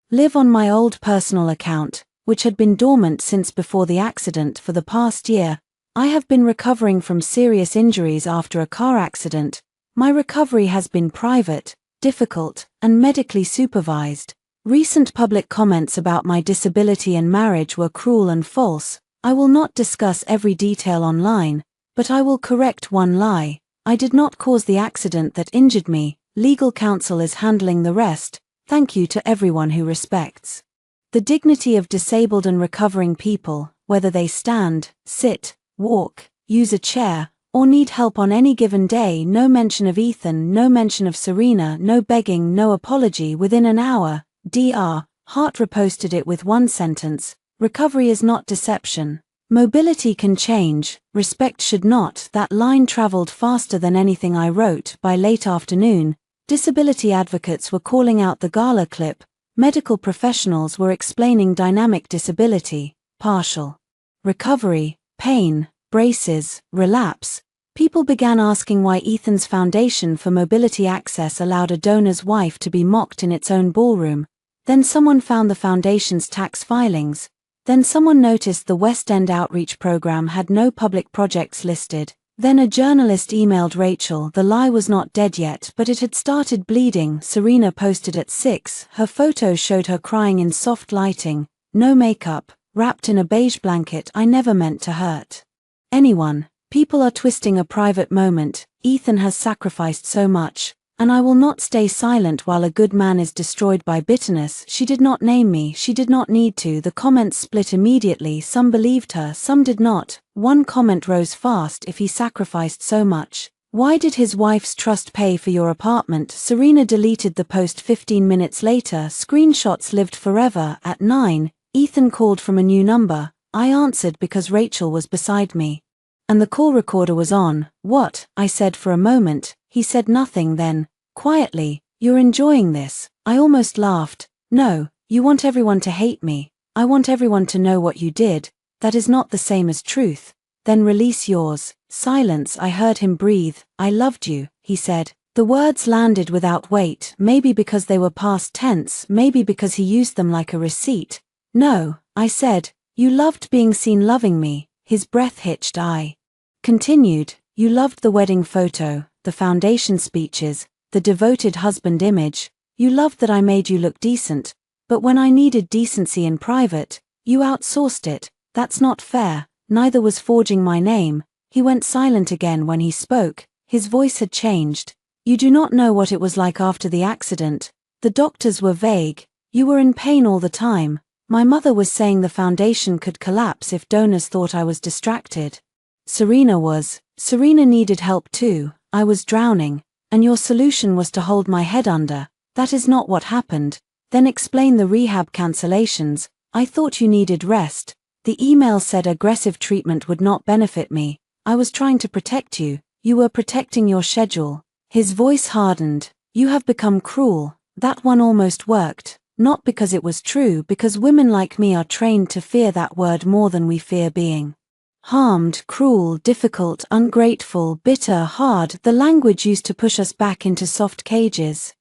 A: live on my old personal account, which had been dormant since before the accident. For the past year, I have been recovering from serious injuries after a car accident. My recovery has been private, difficult, and medically supervised. Recent public comments about my disability and marriage were cruel and false. I will not discuss every detail online, but I will correct one lie. I did not cause the accident that injured me. Legal counsel is handling the rest. Thank you to everyone who respects the dignity of disabled and recovering people, whether they stand, sit, walk, use a chair, or need help on any given day. No mention of Ethan, no mention of Serena, no begging, no apology. Within an hour, Dr. Hart reposted it with one sentence, "Recovery is not deception. Mobility can change, respect should not." That line traveled faster than anything I wrote. By late afternoon, disability advocates were calling out the gala clip. Medical professionals were explaining dynamic disability, partial recovery, pain, braces, relapse. People began asking why Ethan's Foundation for Mobility Access allowed a donor's wife to be mocked in its own ballroom. Then someone found the foundation's tax filings. Then someone noticed the West End outreach program had no public projects listed. Then a journalist emailed Rachel. The lie was not dead yet, but it had started bleeding. Serena posted at 6. Her photo showed her crying in soft lighting, no makeup, wrapped in a beige blanket. I never meant to hurt anyone. People are twisting a private moment. Ethan has sacrificed so much, and I will not stay silent while a good man is destroyed by bitterness. She did not name me. She did not need to. The comments split immediately. Some believed her, some did not. One comment rose fast. "If he sacrificed so much, why did his wife's trust pay for your apartment?" Serena deleted the post 15 minutes later. Screenshots lived forever. At 9, Ethan called from a new number. I answered because Rachel was beside me, and the call recorder was on. "What?" I said for a moment. He said nothing. Then, quietly, "You're enjoying this." I almost laughed. "No, you want everyone to hate me. I want everyone to know what you did. That is not the same as truth." "Then release yours." Silence. I heard him breathe. "I loved you," he said. The words landed without weight, maybe because they were past tense, maybe because he used them like a receipt. "No," I said, You loved being seen loving me, his breath hitched. I continued, you loved the wedding photo, the foundation speeches, the devoted husband image. You loved that I made you look decent, but when I needed decency in private, you outsourced it. That's not fair. Neither was forging my name. He went silent again when he spoke. His voice had changed. You do not know what it was like after the accident. The doctors were vague. You were in pain all the time. My mother was saying the foundation could collapse if donors thought I was distracted. Serena needed help too. I was drowning, and your solution was to hold my head under. That is not what happened. Then explain the rehab cancellations. I thought you needed rest. The email said aggressive treatment would not benefit me. I was trying to protect you. You were protecting your schedule. His voice hardened. You have become cruel. That one almost worked. Not because it was true, because women like me are trained to fear that word more than we fear being harmed. Cruel, difficult, ungrateful, bitter, hard, the language used to push us back into soft cages.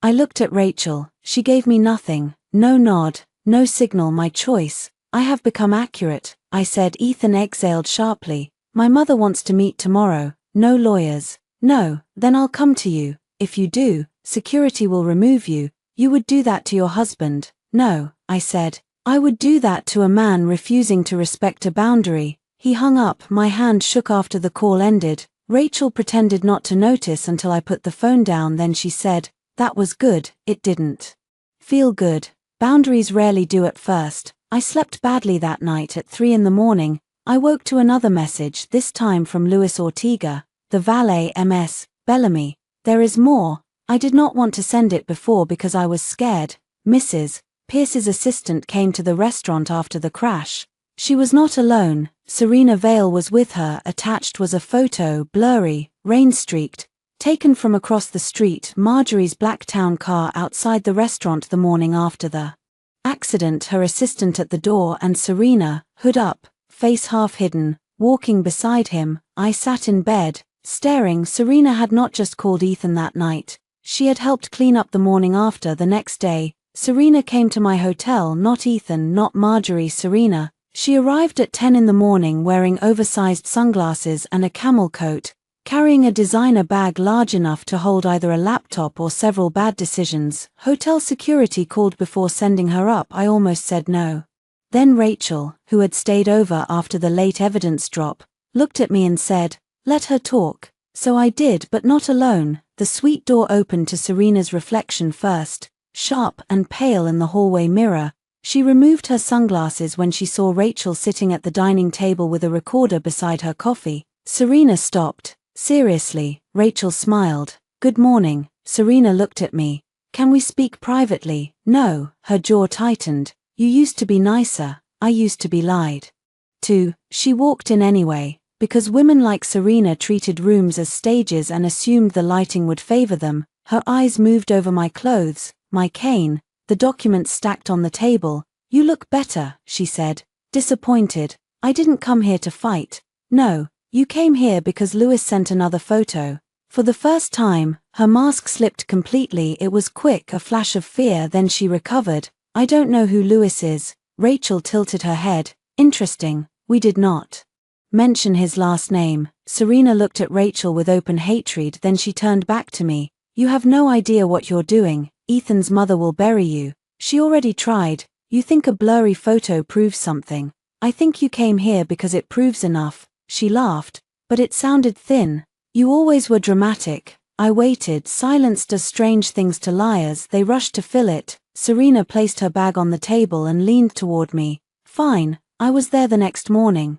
A: I looked at Rachel. She gave me nothing. No nod, no signal. My choice. I have become accurate, I said. Ethan exhaled sharply. My mother wants to meet tomorrow. No lawyers. No, then I'll come to you. If you do, security will remove you. You would do that to your husband. No, I said. I would do that to a man refusing to respect a boundary. He hung up. My hand shook after the call ended. Rachel pretended not to notice until I put the phone down. Then she said, that was good. It didn't feel good. Boundaries rarely do at first. I slept badly that night. At 3 a.m, I woke to another message, this time from Luis Ortega, the valet, Ms. Bellamy. There is more. I did not want to send it before because I was scared. Mrs. Pierce's assistant came to the restaurant after the crash. She was not alone. Serena Vale was with her. Attached was a photo, blurry, rain-streaked, taken from across the street, Marjorie's black town car outside the restaurant the morning after the accident. Her assistant at the door and Serena, hood up, face half hidden, walking beside him. I sat in bed, staring. Serena had not just called Ethan that night. She had helped clean up the morning after. The next day, Serena came to my hotel. Not Ethan, not Marjorie. Serena. She arrived at 10 a.m. wearing oversized sunglasses and a camel coat, carrying a designer bag large enough to hold either a laptop or several bad decisions. Hotel security called before sending her up. I almost said no. Then Rachel, who had stayed over after the late evidence drop, looked at me and said, let her talk. So I did, but not alone. The suite door opened to Serena's reflection first, sharp and pale in the hallway mirror. She removed her sunglasses when she saw Rachel sitting at the dining table with a recorder beside her coffee. Serena stopped. Seriously, Rachel smiled. Good morning. Serena looked at me. Can we speak privately? No. Her jaw tightened. You used to be nicer. I used to be lied to. She walked in anyway, because women like Serena treated rooms as stages and assumed the lighting would favor them. Her eyes moved over my clothes, my cane, the documents stacked on the table. You look better, she said, disappointed. I didn't come here to fight. No, you came here because Louis sent another photo. For the first time, her mask slipped completely. It was quick, a flash of fear, then she recovered. I don't know who Louis is. Rachel tilted her head. Interesting. We did not mention his last name. Serena looked at Rachel with open hatred, then she turned back to me. You have no idea what you're doing. Ethan's mother will bury you. She already tried. You think a blurry photo proves something. I think you came here because it proves enough. She laughed, but it sounded thin. You always were dramatic. I waited. Silence does strange things to liars. They rushed to fill it. Serena placed her bag on the table and leaned toward me. Fine. I was there the next morning.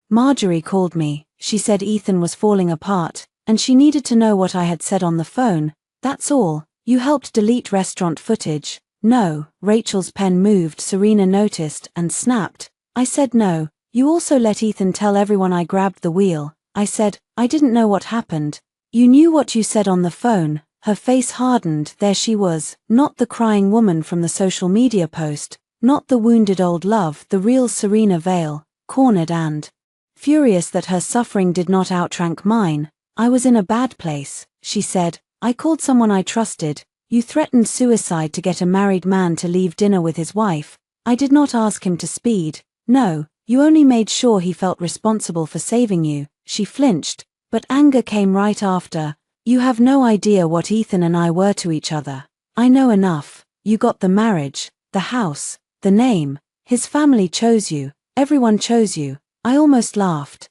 A: Marjorie called me. She said Ethan was falling apart, and she needed to know what I had said on the phone. That's all. You helped delete restaurant footage. No. Rachel's pen moved. Serena noticed and snapped. I said no. You also let Ethan tell everyone I grabbed the wheel. I said, I didn't know what happened. You knew what you said on the phone. Her face hardened. There she was, not the crying woman from the social media post, not the wounded old love, the real Serena Vale, cornered and furious that her suffering did not outrank mine. I was in a bad place, she said. I called someone I trusted. You threatened suicide to get a married man to leave dinner with his wife. I did not ask him to speed. No, you only made sure he felt responsible for saving you. She flinched, but anger came right after. You have no idea what Ethan and I were to each other. I know enough. You got the marriage, the house, the name. His family chose you. Everyone chose you. I almost laughed.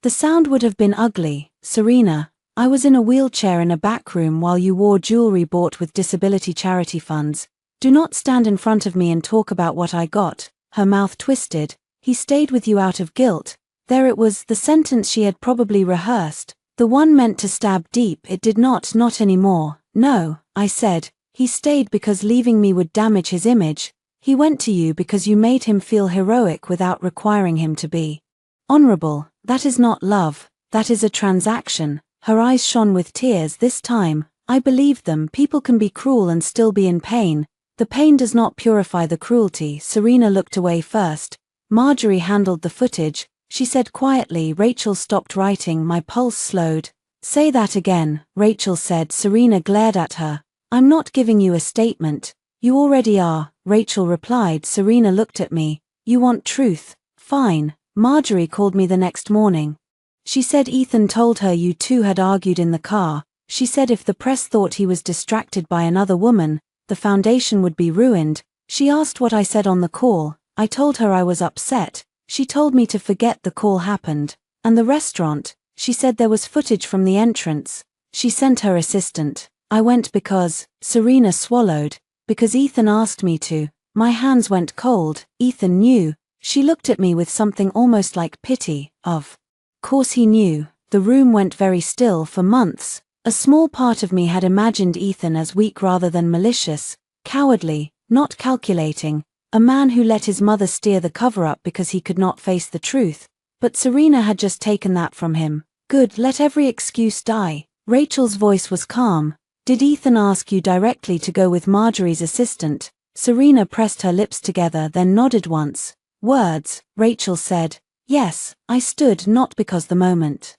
A: The sound would have been ugly, Serena. I was in a wheelchair in a back room while you wore jewelry bought with disability charity funds. Do not stand in front of me and talk about what I got. Her mouth twisted. He stayed with you out of guilt. There it was, the sentence she had probably rehearsed. The one meant to stab deep. It did not anymore. No, I said. He stayed because leaving me would damage his image. He went to you because you made him feel heroic without requiring him to be honorable. That is not love. That is a transaction. Her eyes shone with tears this time. I believed them. People can be cruel and still be in pain. The pain does not purify the cruelty. Serena looked away first. Marjorie handled the footage. She said quietly. Rachel stopped writing. My pulse slowed. Say that again, Rachel said. Serena glared at her. I'm not giving you a statement. You already are, Rachel replied. Serena looked at me. You want truth? Fine. Marjorie called me the next morning. She said Ethan told her you two had argued in the car. She said if the press thought he was distracted by another woman, the foundation would be ruined. She asked what I said on the call. I told her I was upset. She told me to forget the call happened. And the restaurant, she said there was footage from the entrance. She sent her assistant. I went because, Serena swallowed, because Ethan asked me to. My hands went cold. Ethan knew. She looked at me with something almost like pity. Of course he knew. The room went very still for months. A small part of me had imagined Ethan as weak rather than malicious, cowardly, not calculating, a man who let his mother steer the cover-up because he could not face the truth. But Serena had just taken that from him. Good, let every excuse die. Rachel's voice was calm. Did Ethan ask you directly to go with Marjorie's assistant? Serena pressed her lips together then nodded once. Words, Rachel said. Yes, I stood not because the moment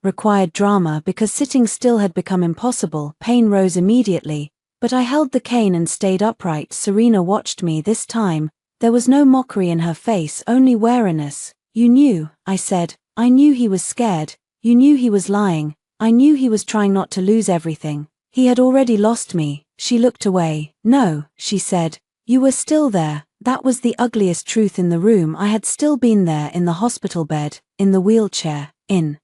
A: required drama, because sitting still had become impossible. Pain rose immediately, but I held the cane and stayed upright. Serena watched me this time. There was no mockery in her face, only wariness. You knew, I said. I knew he was scared. You knew he was lying. I knew he was trying not to lose everything. He had already lost me. She looked away. No, she said. You were still there. That was the ugliest truth in the room. I had still been there, in the hospital bed, in the wheelchair, in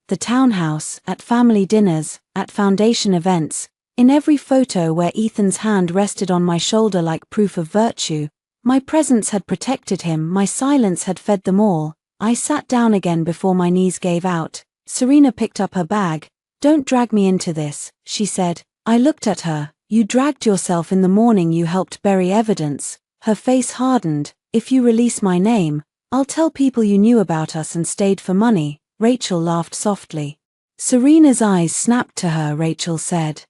A: the townhouse, at family dinners, at foundation events, in every photo where Ethan's hand rested on my shoulder like proof of virtue. My presence had protected him, my silence had fed them all. I sat down again before my knees gave out. Serena picked up her bag. Don't drag me into this, she said. I looked at her. You dragged yourself in the morning you helped bury evidence. Her face hardened. If you release my name, I'll tell people you knew about us and stayed for money. Rachel laughed softly. Serena's eyes snapped to her. Rachel said.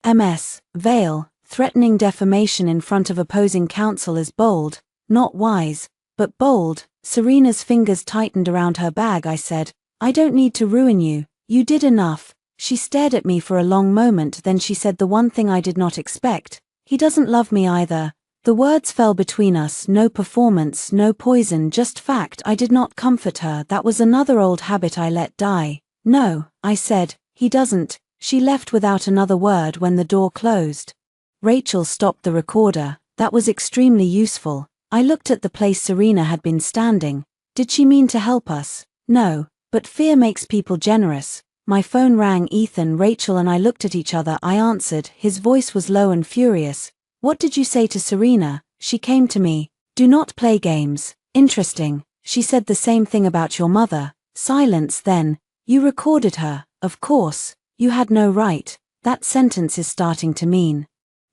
A: Veil, threatening defamation in front of opposing counsel is bold, not wise, but bold. Serena's fingers tightened around her bag. I said, I don't need to ruin you. You did enough. She stared at me for a long moment, then she said the one thing I did not expect. He doesn't love me either. The words fell between us, no performance, no poison, just fact. I did not comfort her. That was another old habit I let die. No, I said, he doesn't. She left without another word when the door closed. Rachel stopped the recorder. That was extremely useful. I looked at the place Serena had been standing. Did she mean to help us? No, but fear makes people generous. My phone rang. Ethan, Rachel and I looked at each other. I answered. His voice was low and furious. What did you say to Serena? She came to me. Do not play games. Interesting. She said the same thing about your mother. Silence. Then, you recorded her. Of course. You had no right. That sentence is starting to mean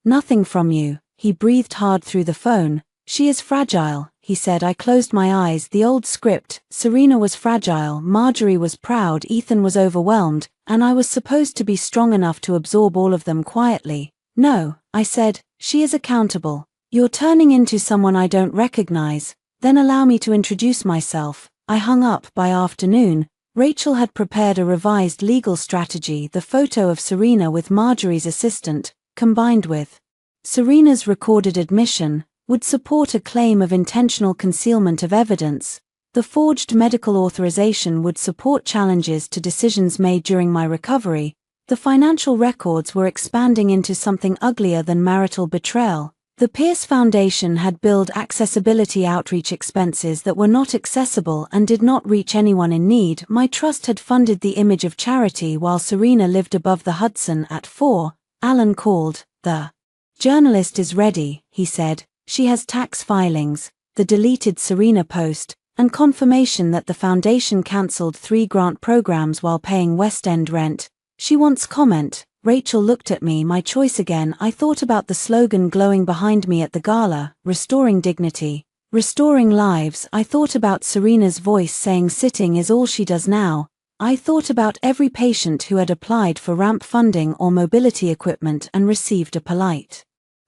A: nothing from you. He breathed hard through the phone. She is fragile, he said. I closed my eyes. The old script. Serena was fragile, Marjorie was proud, Ethan was overwhelmed, and I was supposed to be strong enough to absorb all of them quietly. No, I said, she is accountable. You're turning into someone I don't recognize. Then allow me to introduce myself. I hung up. By afternoon, Rachel had prepared a revised legal strategy. The photo of Serena with Marjorie's assistant, combined with Serena's recorded admission, would support a claim of intentional concealment of evidence. The forged medical authorization would support challenges to decisions made during my recovery. The financial records were expanding into something uglier than marital betrayal. The Pierce Foundation had billed accessibility outreach expenses that were not accessible and did not reach anyone in need. My trust had funded the image of charity while Serena lived above the Hudson at 4. Alan called. The journalist is ready, he said. She has tax filings, the deleted Serena post, and confirmation that the foundation cancelled 3 grant programs while paying West End rent. She wants comment. Rachel looked at me, my choice again. I thought about the slogan glowing behind me at the gala, restoring dignity, restoring lives. I thought about Serena's voice saying sitting is all she does now. I thought about every patient who had applied for ramp funding or mobility equipment and received a polite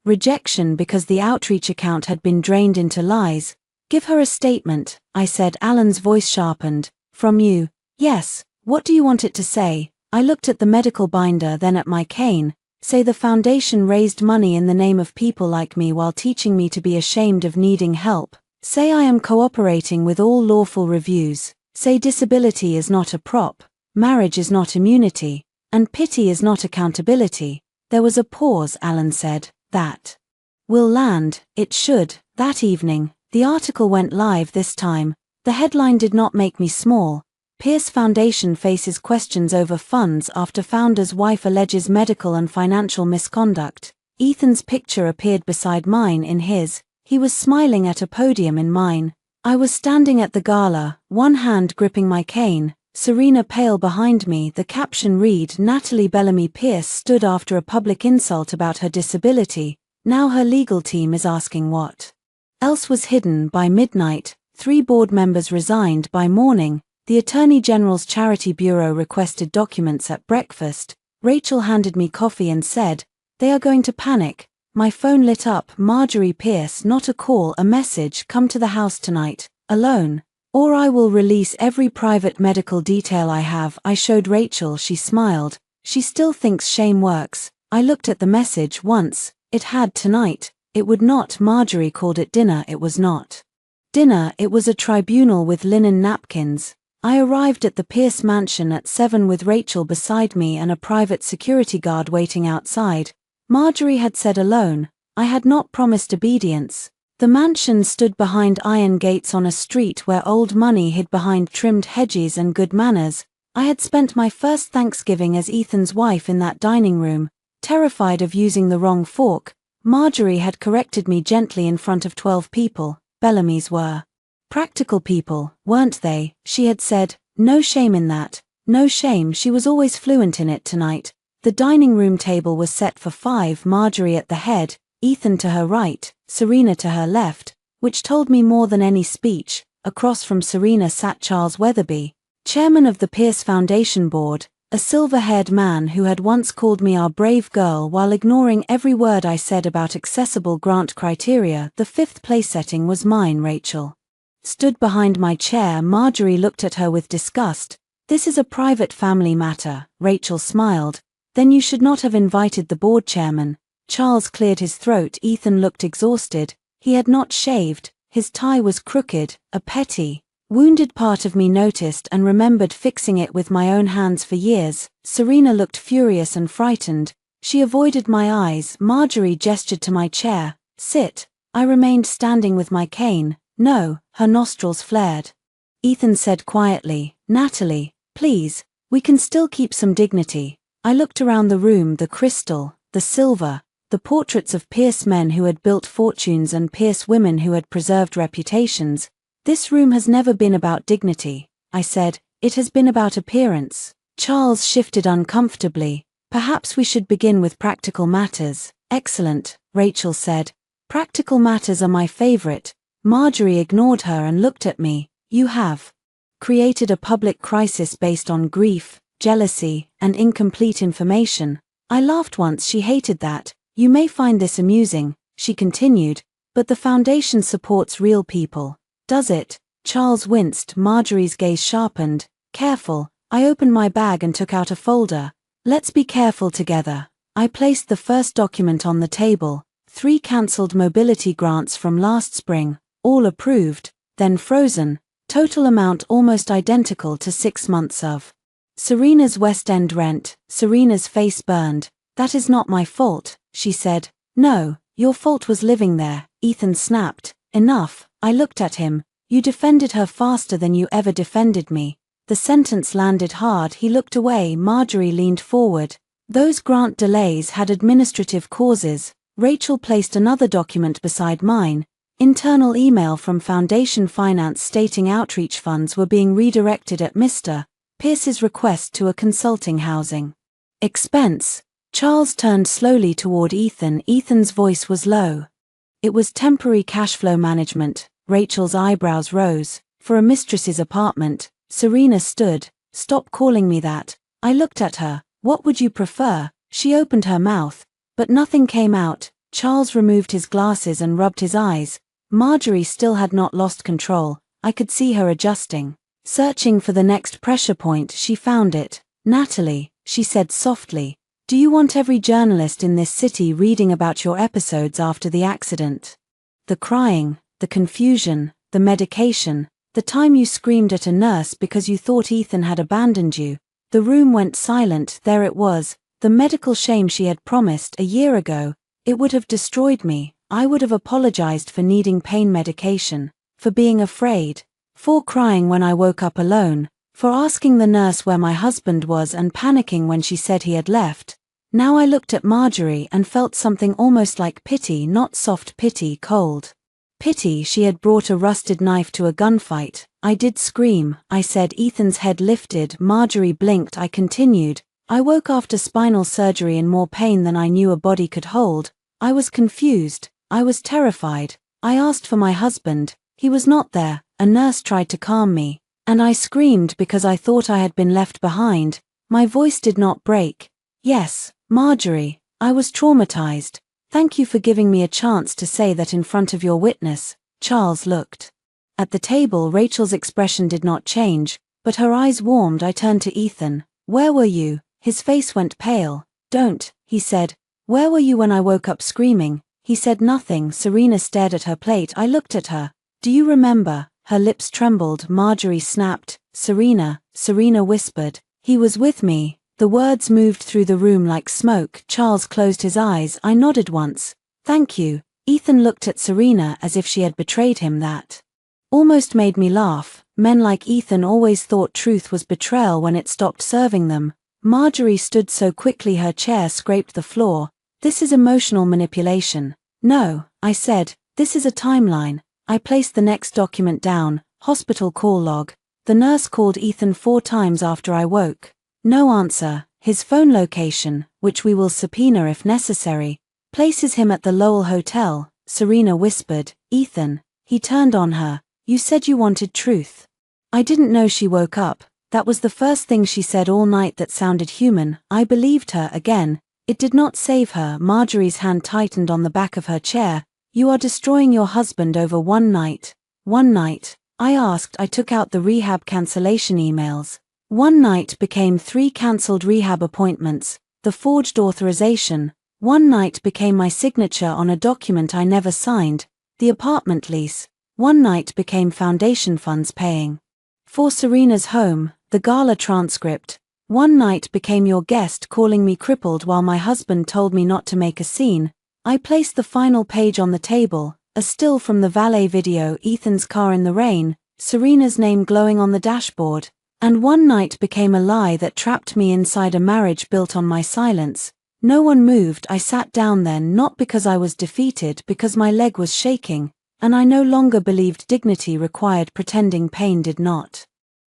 A: rejection because the outreach account had been drained into lies. Give her a statement, I said. Alan's voice sharpened. From you? Yes. What do you want it to say? I looked at the medical binder, then at my cane. Say the foundation raised money in the name of people like me while teaching me to be ashamed of needing help. Say I am cooperating with all lawful reviews. Say disability is not a prop, marriage is not immunity, and pity is not accountability. There was a pause. Alan said, that will land. It should. That evening, the article went live this time. The headline did not make me small. Pierce Foundation faces questions over funds after founder's wife alleges medical and financial misconduct. Ethan's picture appeared beside mine in his. He was smiling at a podium in mine. I was standing at the gala, one hand gripping my cane, Serena pale behind me. The caption read, Natalie Bellamy Pierce stood after a public insult about her disability. Now her legal team is asking what else was hidden. By midnight, 3 board members resigned. By morning, the Attorney General's Charity Bureau requested documents at breakfast. Rachel handed me coffee and said, they are going to panic. My phone lit up. Marjorie Pierce, not a call, a message. Come to the house tonight, alone, or I will release every private medical detail I have. I showed Rachel. She smiled. She still thinks shame works. I looked at the message once. It had tonight. It would not. Marjorie called it dinner. It was not dinner. It was a tribunal with linen napkins. I arrived at the Pierce mansion at 7 with Rachel beside me and a private security guard waiting outside. Marjorie had said alone. I had not promised obedience. The mansion stood behind iron gates on a street where old money hid behind trimmed hedges and good manners. I had spent my first Thanksgiving as Ethan's wife in that dining room, terrified of using the wrong fork. Marjorie had corrected me gently in front of 12 people. Bellamy's were practical people, weren't they? She had said, no shame in that. No shame. She was always fluent in it tonight. The dining room table was set for 5, Marjorie at the head, Ethan to her right, Serena to her left, which told me more than any speech. Across from Serena sat Charles Weatherby, chairman of the Pierce Foundation Board, a silver-haired man who had once called me our brave girl while ignoring every word I said about accessible grant criteria. The 5th place setting was mine. Rachel stood behind my chair. Marjorie looked at her with disgust. This is a private family matter. Rachel smiled. Then you should not have invited the board chairman. Charles cleared his throat. Ethan looked exhausted. He had not shaved. His tie was crooked. A petty, wounded part of me noticed and remembered fixing it with my own hands for years. Serena looked furious and frightened. She avoided my eyes. Marjorie gestured to my chair. Sit. I remained standing with my cane. No. Her nostrils flared. Ethan said quietly, Natalie, please, we can still keep some dignity. I looked around the room. The crystal, the silver, the portraits of Pierce men who had built fortunes and Pierce women who had preserved reputations. This room has never been about dignity, I said. It has been about appearance. Charles shifted uncomfortably. Perhaps we should begin with practical matters. Excellent, Rachel said. Practical matters are my favorite. Marjorie ignored her and looked at me. You have created a public crisis based on grief, jealousy, and incomplete information. I laughed once. She hated that. You may find this amusing, she continued, but the foundation supports real people. Does it? Charles winced. Marjorie's gaze sharpened. Careful. I opened my bag and took out a folder. Let's be careful together. I placed the first document on the table. 3 cancelled mobility grants from last spring, all approved, then frozen. Total amount almost identical to 6 months of Serena's West End rent. Serena's face burned. That is not my fault, she said. No, your fault was living there, Ethan snapped. Enough. I looked at him. You defended her faster than you ever defended me. The sentence landed hard. He looked away. Marjorie leaned forward. Those grant delays had administrative causes. Rachel placed another document beside mine. Internal email from Foundation Finance stating outreach funds were being redirected at Mr. Pierce's request to a consulting housing expense. Charles turned slowly toward Ethan. Ethan's voice was low. It was temporary cash flow management. Rachel's eyebrows rose. For a mistress's apartment. Serena stood. Stop calling me that. I looked at her. What would you prefer? She opened her mouth, but nothing came out. Charles removed his glasses and rubbed his eyes. Marjorie still had not lost control. I could see her adjusting. Searching for the next pressure point, she found it. Natalie, she said softly, do you want every journalist in this city reading about your episodes after the accident? The crying, the confusion, the medication, the time you screamed at a nurse because you thought Ethan had abandoned you. The room went silent. There it was, the medical shame she had promised a year ago. It would have destroyed me. I would have apologized for needing pain medication, for being afraid, for crying when I woke up alone, for asking the nurse where my husband was and panicking when she said he had left. Now I looked at Marjorie and felt something almost like pity, not soft pity, cold pity. She had brought a rusted knife to a gunfight. I did scream, I said. Ethan's head lifted. Marjorie blinked. I continued. I woke after spinal surgery in more pain than I knew a body could hold. I was confused. I was terrified. I asked for my husband. He was not there. A nurse tried to calm me. And I screamed because I thought I had been left behind. My voice did not break. Yes, Marjorie, I was traumatized. Thank you for giving me a chance to say that in front of your witness. Charles looked. At the table, Rachel's expression did not change, but her eyes warmed. I turned to Ethan. Where were you? His face went pale. Don't, he said. Where were you when I woke up screaming? He said nothing. Serena stared at her plate. I looked at her. Do you remember? Her lips trembled. Marjorie snapped. Serena whispered. He was with me. The words moved through the room like smoke. Charles closed his eyes. I nodded once. Thank you. Ethan looked at Serena as if she had betrayed him. That almost made me laugh. Men like Ethan always thought truth was betrayal when it stopped serving them. Marjorie stood so quickly her chair scraped the floor. This is emotional manipulation. No, I said, this is a timeline. I placed the next document down. Hospital call log. The nurse called Ethan 4 times after I woke. No answer. His phone location, which we will subpoena if necessary, places him at the Lowell Hotel. Serena whispered. Ethan. He turned on her. You said you wanted truth. I didn't know she woke up. That was the first thing she said all night that sounded human. I believed her again. It did not save her. Marjorie's hand tightened on the back of her chair. You are destroying your husband over one night. One night. I asked. I took out the rehab cancellation emails. One night became 3 cancelled rehab appointments, the forged authorization. One night became my signature on a document I never signed, the apartment lease. One night became foundation funds paying for Serena's home, the gala transcript. One night became your guest calling me crippled while my husband told me not to make a scene. I placed the final page on the table, a still from the valet video, Ethan's car in the rain, Serena's name glowing on the dashboard. And one night became a lie that trapped me inside a marriage built on my silence. No one moved. I sat down then, not because I was defeated, because my leg was shaking, and I no longer believed dignity required pretending pain did not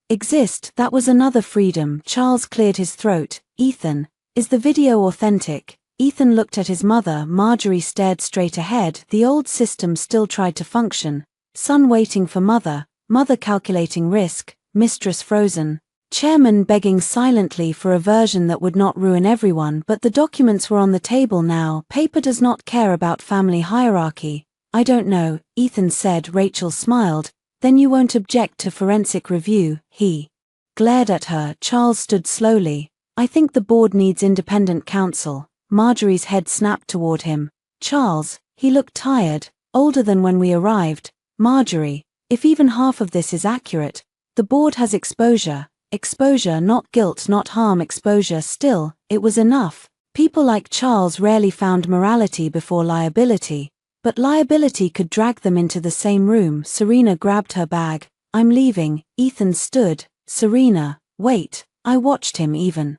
A: exist. That was another freedom. Charles cleared his throat. Ethan, is the video authentic? Ethan looked at his mother. Marjorie stared straight ahead. The old system still tried to function. Son waiting for mother, mother calculating risk, mistress frozen, chairman begging silently for a version that would not ruin everyone. But the documents were on the table now. Paper does not care about family hierarchy. I don't know, Ethan said. Rachel smiled. Then you won't object to forensic review? He glared at her. Charles stood slowly. I think the board needs independent counsel. Marjorie's head snapped toward him. Charles, he looked tired, older than when we arrived. Marjorie, If even half of this is accurate, the board has exposure. Exposure, not guilt, not harm, exposure. Still, it was enough. People like Charles rarely found morality before liability, but liability could drag them into the same room. Serena grabbed her bag. I'm leaving. Ethan stood. Serena, wait. I watched him even.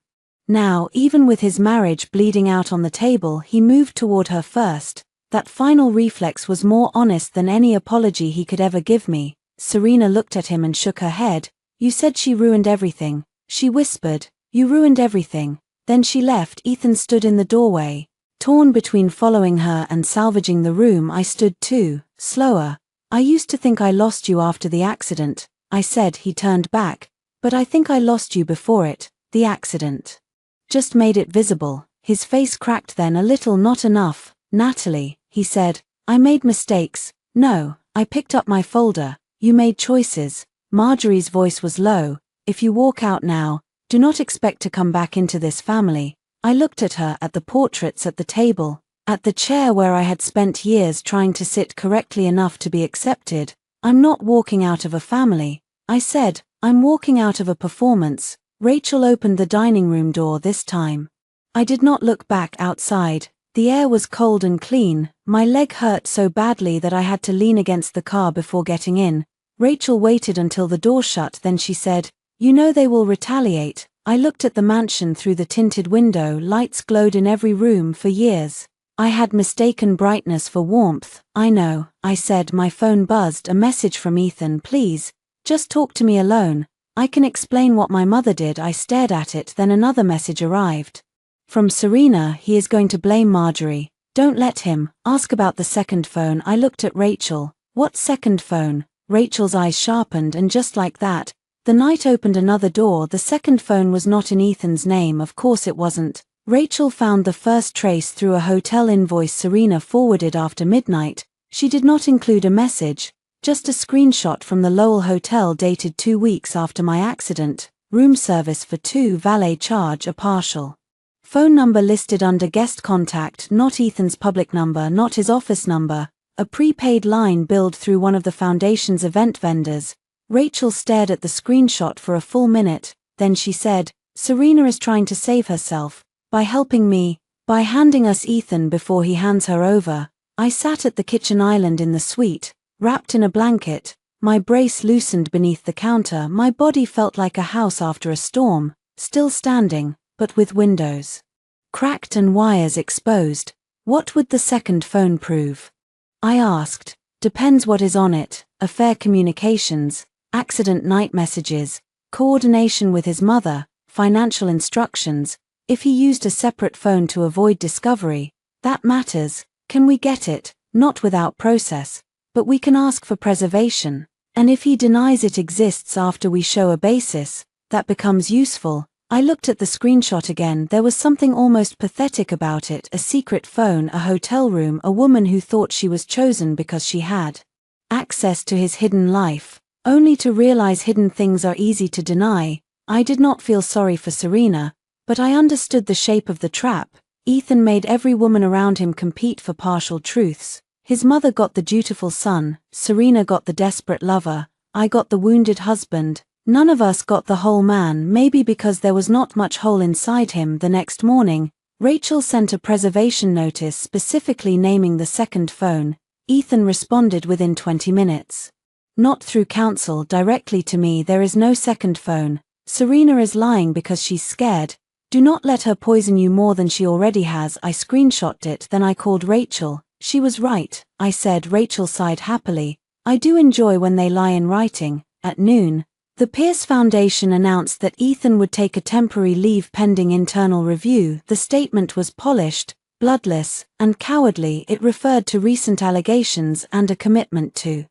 A: Now, even with his marriage bleeding out on the table, he moved toward her first. That final reflex was more honest than any apology he could ever give me. Serena looked at him and shook her head. You said she ruined everything, she whispered. You ruined everything. Then she left. Ethan stood in the doorway. Torn between following her and salvaging the room, I stood too, slower. I used to think I lost you after the accident, I said. He turned back. But I think I lost you before it. The accident just made it visible. His face cracked then a little. Not enough, Natalie, he said. I made mistakes. No, I picked up my folder. You made choices. Marjorie's voice was low. If you walk out now, do not expect to come back into this family. I looked at her, at the portraits at the table, at the chair where I had spent years trying to sit correctly enough to be accepted. I'm not walking out of a family, I said. I'm walking out of a performance. Rachel opened the dining room door this time. I did not look back outside. The air was cold and clean. My leg hurt so badly that I had to lean against the car before getting in. Rachel waited until the door shut, then she said, You know they will retaliate. I looked at the mansion through the tinted window. Lights glowed in every room. For years I had mistaken brightness for warmth. I know, I said. My phone buzzed. A message from Ethan. Please, just talk to me alone. I can explain what my mother did. I stared at it. Then another message arrived. From Serena. He is going to blame Marjorie. Don't let him. Ask about the second phone. I looked at Rachel. What second phone? Rachel's eyes sharpened, and just like that, the night opened another door. The second phone was not in Ethan's name. Of course it wasn't. Rachel found the first trace through a hotel invoice Serena forwarded after midnight. She did not include a message, just a screenshot from the Lowell Hotel dated 2 weeks after my accident. Room service for 2, valet charge a partial. Phone number listed under guest contact, not Ethan's public number, not his office number. A prepaid line billed through one of the foundation's event vendors. Rachel stared at the screenshot for a full minute, then she said, Serena is trying to save herself, by helping me, by handing us Ethan before he hands her over. I sat at the kitchen island in the suite, wrapped in a blanket, my brace loosened beneath the counter. My body felt like a house after a storm, still standing, but with windows cracked and wires exposed. What would the second phone prove? I asked. Depends what is on it. Affair communications, accident night messages, coordination with his mother, financial instructions. If he used a separate phone to avoid discovery, that matters. Can we get it? Not without process, but we can ask for preservation. And if he denies it exists after we show a basis, that becomes useful. I looked at the screenshot again. There was something almost pathetic about it. A secret phone, a hotel room, a woman who thought she was chosen because she had access to his hidden life, only to realize hidden things are easy to deny. I did not feel sorry for Serena, but I understood the shape of the trap. Ethan made every woman around him compete for partial truths. His mother got the dutiful son, Serena got the desperate lover, I got the wounded husband. None of us got the whole man, maybe because there was not much hole inside him. The next morning, Rachel sent a preservation notice specifically naming the second phone. Ethan responded within 20 minutes. Not through counsel, directly to me. There is no second phone. Serena is lying because she's scared. Do not let her poison you more than she already has. I screenshotted it, then I called Rachel. She was right, I said. Rachel sighed happily. I do enjoy when they lie in writing. At noon, the Pierce Foundation announced that Ethan would take a temporary leave pending internal review. The statement was polished, bloodless, and cowardly. It referred to recent allegations and a commitment to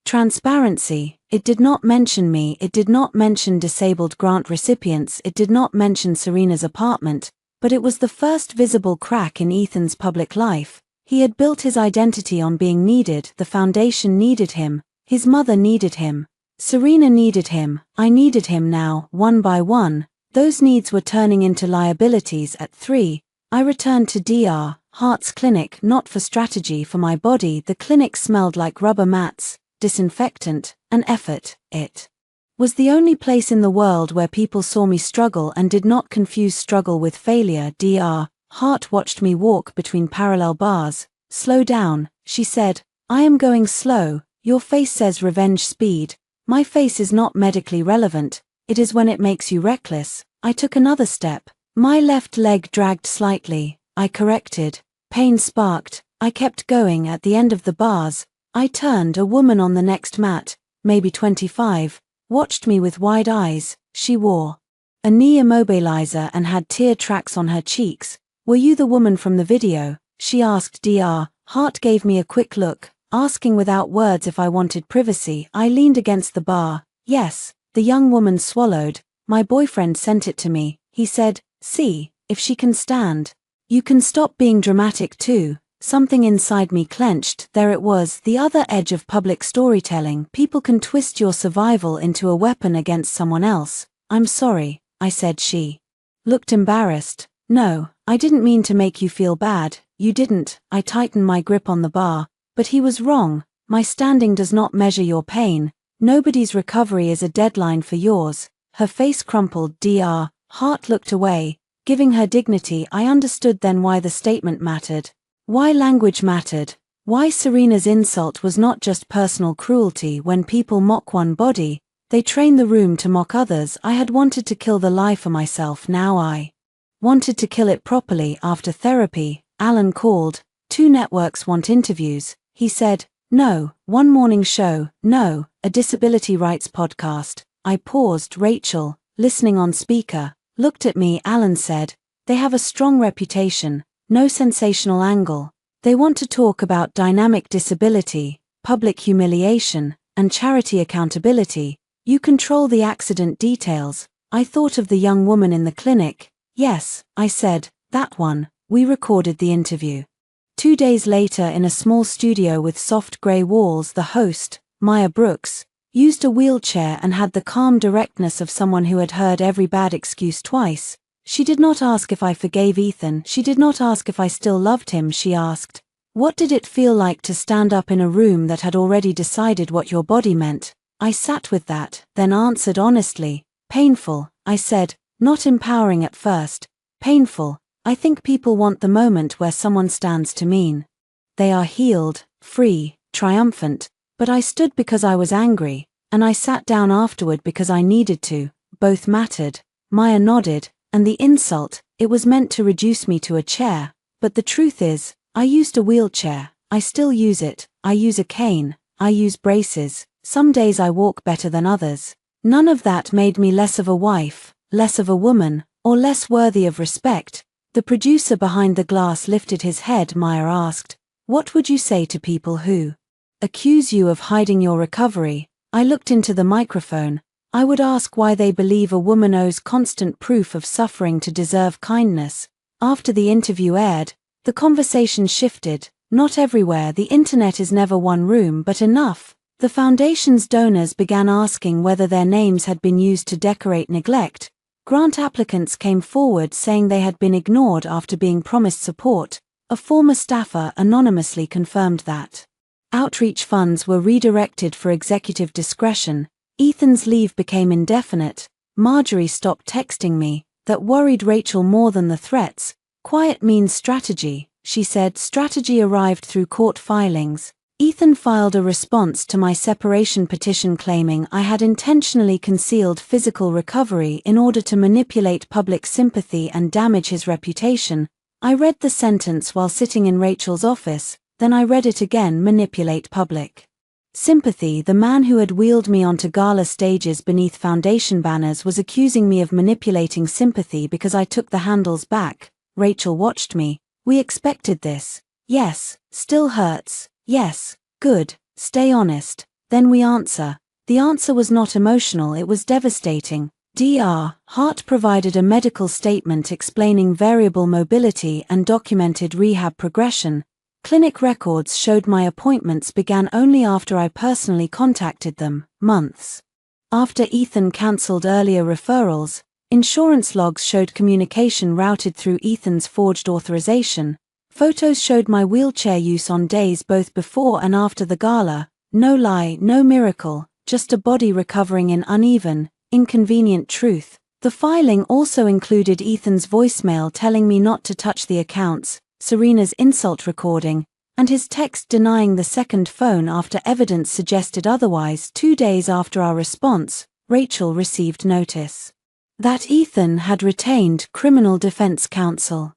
A: transparency. It did not mention me. It did not mention disabled grant recipients. It did not mention Serena's apartment, but it was the first visible crack in Ethan's public life. He had built his identity on being needed. The foundation needed him. His mother needed him. Serena needed him. I needed him now. One by one, those needs were turning into liabilities. At 3, I returned to Dr. Hart's clinic, not for strategy for my body. The clinic smelled like rubber mats, disinfectant, an effort. It was the only place in the world where people saw me struggle and did not confuse struggle with failure. Dr. Hart watched me walk between parallel bars. Slow down, she said. I am going slow. Your face says revenge speed. My face is not medically relevant. It is when it makes you reckless. I took another step. My left leg dragged slightly. I corrected. Pain sparked. I kept going. At the end of the bars, I turned. A woman on the next mat, maybe 25, watched me with wide eyes. She wore a knee immobilizer and had tear tracks on her cheeks. Were you the woman from the video? She asked. Dr. Hart gave me a quick look, asking without words if I wanted privacy. I leaned against the bar. Yes. The young woman swallowed. My boyfriend sent it to me. He said, see, if she can stand. You can stop being dramatic too. Something inside me clenched. There it was, the other edge of public storytelling. People can twist your survival into a weapon against someone else. I'm sorry, I said. She looked embarrassed. No, I didn't mean to make you feel bad. You didn't. I tightened my grip on the bar. But he was wrong. My standing does not measure your pain. Nobody's recovery is a deadline for yours. Her face crumpled. Dr. Hart looked away, giving her dignity. I understood then why the statement mattered. Why language mattered. Why Serena's insult was not just personal cruelty. When people mock one body, they train the room to mock others. I had wanted to kill the lie for myself. Now I wanted to kill it properly. After therapy, Alan called. 2 networks want interviews. He said, no, 1 morning show, no, a disability rights podcast. I paused. Rachel, listening on speaker, looked at me. Alan said, they have a strong reputation, no sensational angle. They want to talk about dynamic disability, public humiliation, and charity accountability. You control the accident details. I thought of the young woman in the clinic. Yes, I said, that one. We recorded the interview. 2 days later, in a small studio with soft grey walls, the host, Maya Brooks, used a wheelchair and had the calm directness of someone who had heard every bad excuse twice. She did not ask if I forgave Ethan. She did not ask if I still loved him. She asked, what did it feel like to stand up in a room that had already decided what your body meant? I sat with that, then answered honestly, painful. I said, not empowering at first. Painful. I think people want the moment where someone stands to mean they are healed, free, triumphant, but I stood because I was angry, and I sat down afterward because I needed to. Both mattered. Maya nodded, and the insult, it was meant to reduce me to a chair, but the truth is, I used a wheelchair. I still use it. I use a cane. I use braces. Some days I walk better than others. None of that made me less of a wife, less of a woman, or less worthy of respect. The producer behind the glass lifted his head. Maya asked, what would you say to people who accuse you of hiding your recovery? I looked into the microphone. I would ask why they believe a woman owes constant proof of suffering to deserve kindness. After the interview aired, the conversation shifted. Not everywhere. The internet is never one room, but enough. The foundation's donors began asking whether their names had been used to decorate neglect. Grant applicants came forward saying they had been ignored after being promised support. A former staffer anonymously confirmed that outreach funds were redirected for executive discretion. Ethan's leave became indefinite. Marjorie stopped texting me. That worried Rachel more than the threats. Quiet means strategy, she said. Strategy arrived through court filings. Ethan filed a response to my separation petition claiming I had intentionally concealed physical recovery in order to manipulate public sympathy and damage his reputation. I read the sentence while sitting in Rachel's office, then I read it again. Manipulate public sympathy. The man who had wheeled me onto gala stages beneath foundation banners was accusing me of manipulating sympathy because I took the handles back. Rachel watched me. We expected this. Yes, still hurts. Yes, good, stay honest. Then we answer. The answer was not emotional, it was devastating. Dr. Hart provided a medical statement explaining variable mobility and documented rehab progression. Clinic records showed my appointments began only after I personally contacted them, months after Ethan cancelled earlier referrals. Insurance logs showed communication routed through Ethan's forged authorization. Photos showed my wheelchair use on days both before and after the gala. No lie, no miracle, just a body recovering in uneven, inconvenient truth. The filing also included Ethan's voicemail telling me not to touch the accounts, Serena's insult recording, and his text denying the second phone after evidence suggested otherwise. 2 days after our response, Rachel received notice that Ethan had retained criminal defense counsel.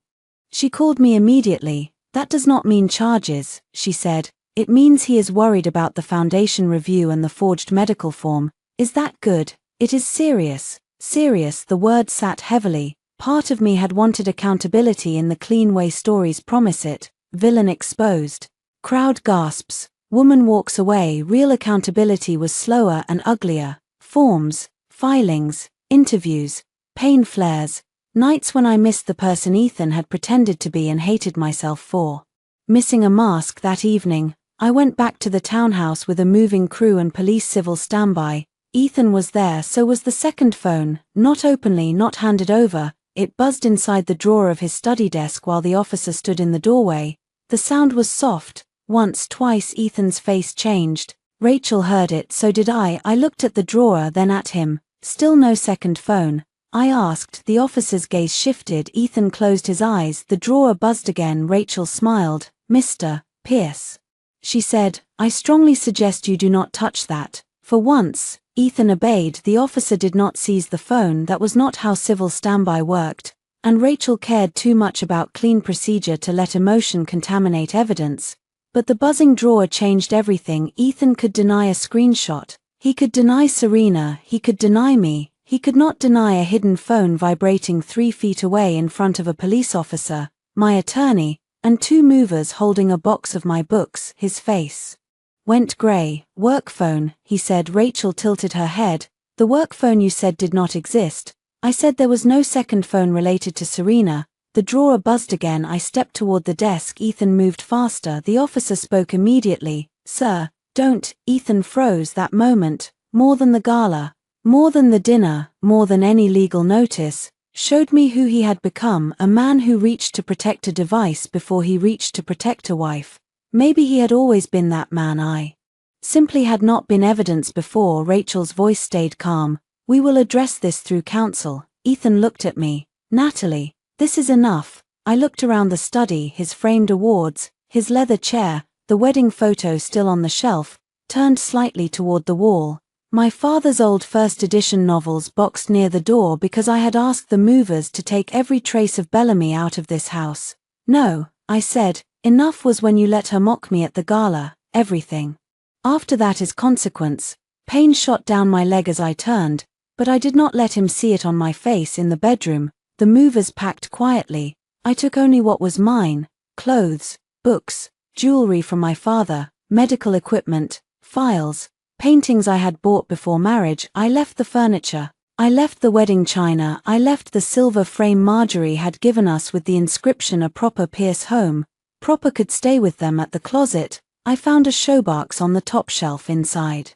A: She called me immediately. "That does not mean charges," she said. "It means he is worried about the foundation review and the forged medical form." "Is that good?" "It is serious." Serious, the word sat heavily. Part of me had wanted accountability in the clean way stories promise it. Villain exposed. Crowd gasps. Woman walks away. Real accountability was slower and uglier. Forms, filings, interviews, pain flares, nights when I missed the person Ethan had pretended to be and hated myself for. Missing a mask that evening, I went back to the townhouse with a moving crew and police civil standby. Ethan was there, so was the second phone, not openly, not handed over. It buzzed inside the drawer of his study desk while the officer stood in the doorway. The sound was soft. Once, twice Ethan's face changed. Rachel heard it, so did I. I looked at the drawer, then at him. Still no second phone. I asked. The officer's gaze shifted. Ethan closed his eyes. The drawer buzzed again. Rachel smiled. "Mr. Pierce," she said, "I strongly suggest you do not touch that." For once, Ethan obeyed. The officer did not seize the phone. That was not how civil standby worked. And Rachel cared too much about clean procedure to let emotion contaminate evidence. But the buzzing drawer changed everything. Ethan could deny a screenshot. He could deny Serena. He could deny me. He could not deny a hidden phone vibrating 3 feet away in front of a police officer, my attorney, and 2 movers holding a box of my books. His face went gray. "Work phone," he said. Rachel tilted her head. "The work phone you said did not exist." I said there was no second phone related to Serena. The drawer buzzed again. I stepped toward the desk. Ethan moved faster. The officer spoke immediately. "Sir, don't." Ethan froze. That moment, more than the gala, more than the dinner, more than any legal notice, showed me who he had become, a man who reached to protect a device before he reached to protect a wife. Maybe he had always been that man. I simply had not been evidence before. Rachel's voice stayed calm. "We will address this through counsel." Ethan looked at me. "Natalie, this is enough." I looked around the study, his framed awards, his leather chair, the wedding photo still on the shelf, turned slightly toward the wall. My father's old first edition novels boxed near the door because I had asked the movers to take every trace of Bellamy out of this house. "No," I said, "enough was when you let her mock me at the gala. Everything after that is consequence." Pain shot down my leg as I turned, but I did not let him see it on my face. In the bedroom, the movers packed quietly. I took only what was mine: clothes, books, jewelry from my father, medical equipment, files, paintings I had bought before marriage. I left the furniture. I left the wedding china. I left the silver frame Marjorie had given us with the inscription "A proper Pierce home." Proper could stay with them at the closet. I found a showbox on the top shelf. Inside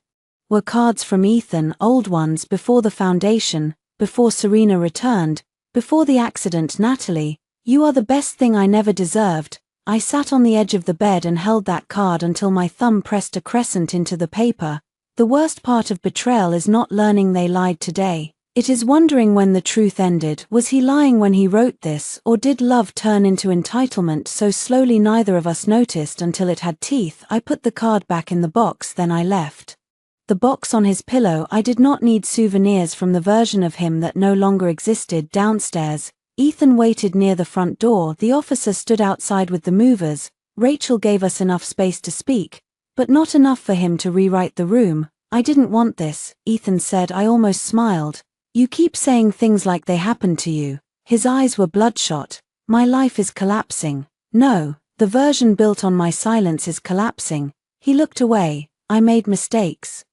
A: were cards from Ethan, old ones before the foundation, before Serena returned, before the accident. "Natalie, you are the best thing I never deserved." I sat on the edge of the bed and held that card until my thumb pressed a crescent into the paper. The worst part of betrayal is not learning they lied today. It is wondering when the truth ended. Was he lying when he wrote this, or did love turn into entitlement so slowly neither of us noticed until it had teeth? I put the card back in the box, then I left the box on his pillow. I did not need souvenirs from the version of him that no longer existed. Downstairs, Ethan waited near the front door. The officer stood outside with the movers. Rachel gave us enough space to speak, but not enough for him to rewrite the room. "I didn't want this," Ethan said. I almost smiled. "You keep saying things like they happened to you." His eyes were bloodshot. "My life is collapsing." "No, the version built on my silence is collapsing." He looked away. "I made mistakes."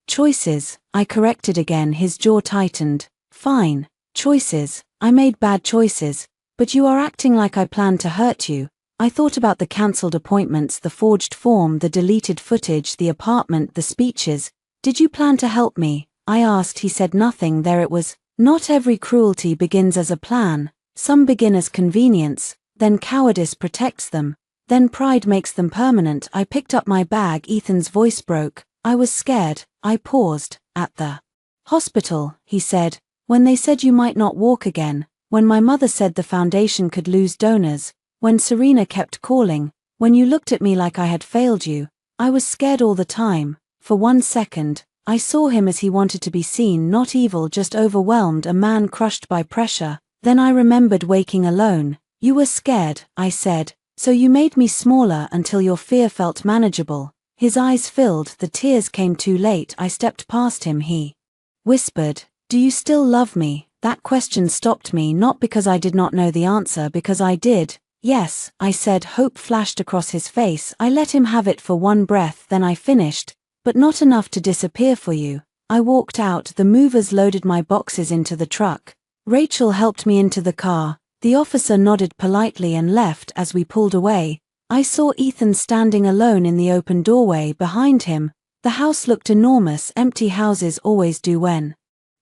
A: "Choices," I corrected again. His jaw tightened. "Fine. Choices. I made bad choices. But you are acting like I planned to hurt you." I thought about the cancelled appointments, the forged form, the deleted footage, the apartment, the speeches. "Did you plan to help me?" I asked. He said nothing. There it was. "Not every cruelty begins as a plan. Some begin as convenience, then cowardice protects them." Then pride makes them permanent. I picked up my bag. Ethan's voice broke. I was scared. I paused. At the hospital, he said, when they said you might not walk again, when my mother said the foundation could lose donors, when Serena kept calling, when you looked at me like I had failed you, I was scared all the time. For 1 second, I saw him as he wanted to be seen, not evil, just overwhelmed, a man crushed by pressure. Then I remembered waking alone. You were scared, I said, so you made me smaller until your fear felt manageable. His eyes filled, the tears came too late. I stepped past him. He whispered, "Do you still love me?" That question stopped me, not because I did not know the answer, because I did. Yes, I said. Hope flashed across his face. I let him have it for one breath, then I finished, "But not enough to disappear for you." I walked out. The movers loaded my boxes into the truck. Rachel helped me into the car. The officer nodded politely and left. As we pulled away, I saw Ethan standing alone in the open doorway. Behind him, the house looked enormous. Empty houses always do when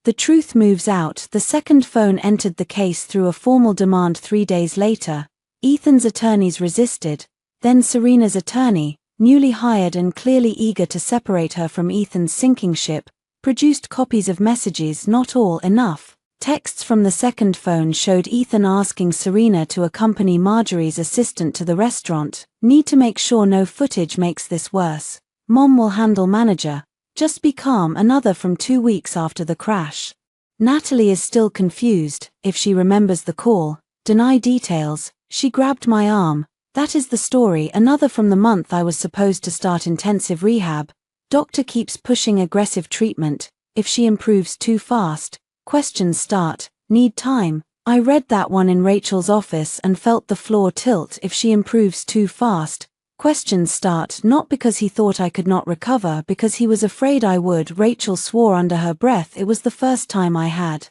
A: the truth moves out. The second phone entered the case through a formal demand 3 days later. Ethan's attorneys resisted. Then Serena's attorney, newly hired and clearly eager to separate her from Ethan's sinking ship, produced copies of messages, not all enough. Texts from the second phone showed Ethan asking Serena to accompany Marjorie's assistant to the restaurant. "Need to make sure no footage makes this worse. Mom will handle manager. Just be calm." Another from 2 weeks after the crash. "Natalie is still confused. If she remembers the call, deny details. She grabbed my arm. That is the story." Another from the month I was supposed to start intensive rehab. "Doctor keeps pushing aggressive treatment. If she improves too fast, questions start. Need time." I read that one in Rachel's office and felt the floor tilt. "If she improves too fast, questions start." Not because he thought I could not recover, because he was afraid I would. Rachel swore under her breath. It was the first time I had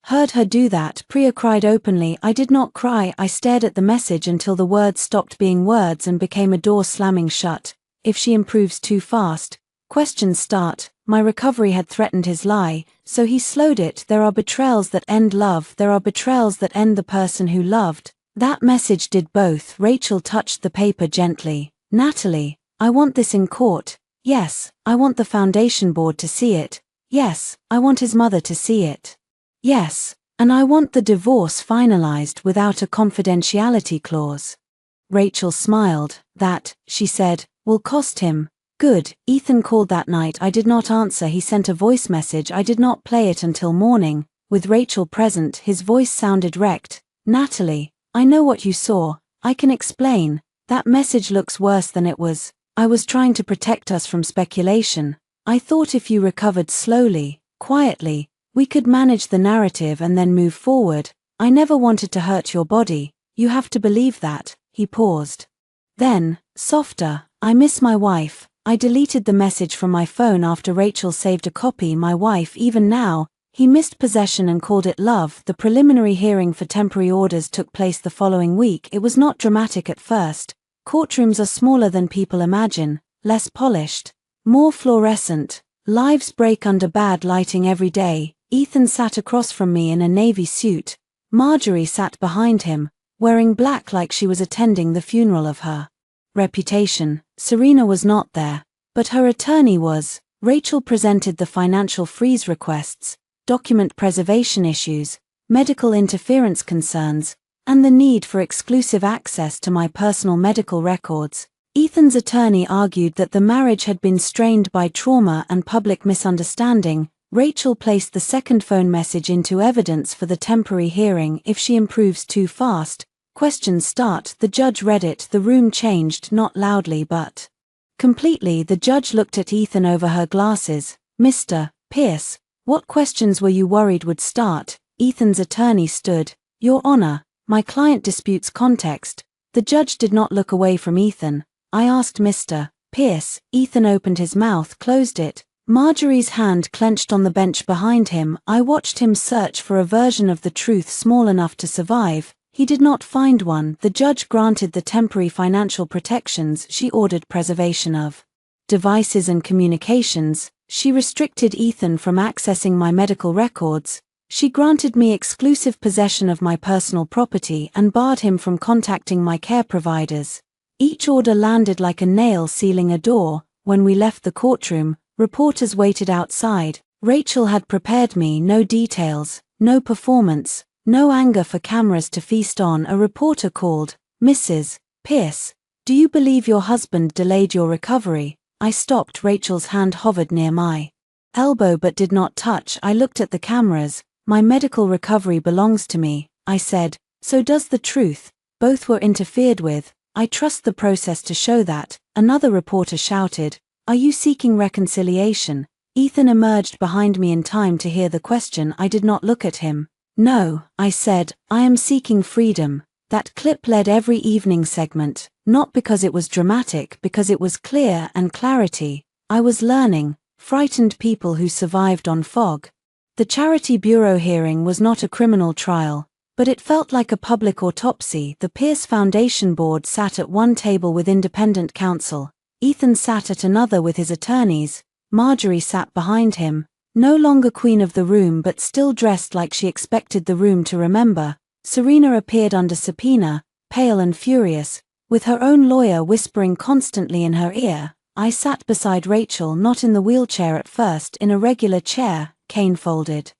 A: heard her do that. Priya cried openly. I did not cry. I stared at the message until the words stopped being words and became a door slamming shut. "If she improves too fast, questions start." My recovery had threatened his lie, so he slowed it. "There are betrayals that end love. There are betrayals that end the person who loved." That message did both. Rachel touched the paper gently. "Natalie, I want this in court. Yes, I want the foundation board to see it. Yes, I want his mother to see it. Yes, and I want the divorce finalized without a confidentiality clause." Rachel smiled. "That," she said, "will cost him." Good. Ethan called that night. I did not answer. He sent a voice message. I did not play it until morning. With Rachel present, his voice sounded wrecked. "Natalie, I know what you saw. I can explain. That message looks worse than it was. I was trying to protect us from speculation. I thought if you recovered slowly, quietly, we could manage the narrative and then move forward. I never wanted to hurt your body. You have to believe that." He paused. Then, softer, "I miss my wife." I deleted the message from my phone after Rachel saved a copy. My wife, even now. He missed possession and called it love. The preliminary hearing for temporary orders took place the following week. It was not dramatic at first. Courtrooms are smaller than people imagine, less polished, more fluorescent. Lives break under bad lighting every day. Ethan sat across from me in a navy suit. Marjorie sat behind him, wearing black like she was attending the funeral of her reputation. Serena was not there, but her attorney was. Rachel presented the financial freeze requests, document preservation issues, medical interference concerns, and the need for exclusive access to my personal medical records. Ethan's attorney argued that the marriage had been strained by trauma and public misunderstanding. Rachel placed the second phone message into evidence for the temporary hearing. "If she improves too fast, questions start." The judge read it. The room changed, not loudly but completely. The judge looked at Ethan over her glasses. "Mr. Pierce, what questions were you worried would start?" Ethan's attorney stood. "Your Honor, my client disputes context." The judge did not look away from Ethan. "I asked Mr. Pierce." Ethan opened his mouth, closed it. Marjorie's hand clenched on the bench behind him. I watched him search for a version of the truth small enough to survive. He did not find one. The judge granted the temporary financial protections. She ordered preservation of devices and communications. She restricted Ethan from accessing my medical records. She granted me exclusive possession of my personal property and barred him from contacting my care providers. Each order landed like a nail sealing a door. When we left the courtroom, reporters waited outside. Rachel had prepared me, no details, no performance, no anger for cameras to feast on. A reporter called, "Mrs. Pierce, do you believe your husband delayed your recovery?" I stopped. Rachel's hand hovered near my elbow but did not touch. I looked at the cameras. "My medical recovery belongs to me," I said. "So does the truth. Both were interfered with. I trust the process to show that." Another reporter shouted, "Are you seeking reconciliation?" Ethan emerged behind me in time to hear the question. I did not look at him. "No," I said, "I am seeking freedom." That clip led every evening segment, not because it was dramatic, because it was clear and clarity. I was learning. Frightened people who survived on fog. The Charity Bureau hearing was not a criminal trial, but it felt like a public autopsy. The Pierce Foundation board sat at one table with independent counsel. Ethan sat at another with his attorneys. Marjorie sat behind him, no longer queen of the room but still dressed like she expected the room to remember. Serena appeared under subpoena, pale and furious, with her own lawyer whispering constantly in her ear. I sat beside Rachel, not in the wheelchair at first, in a regular chair, cane folded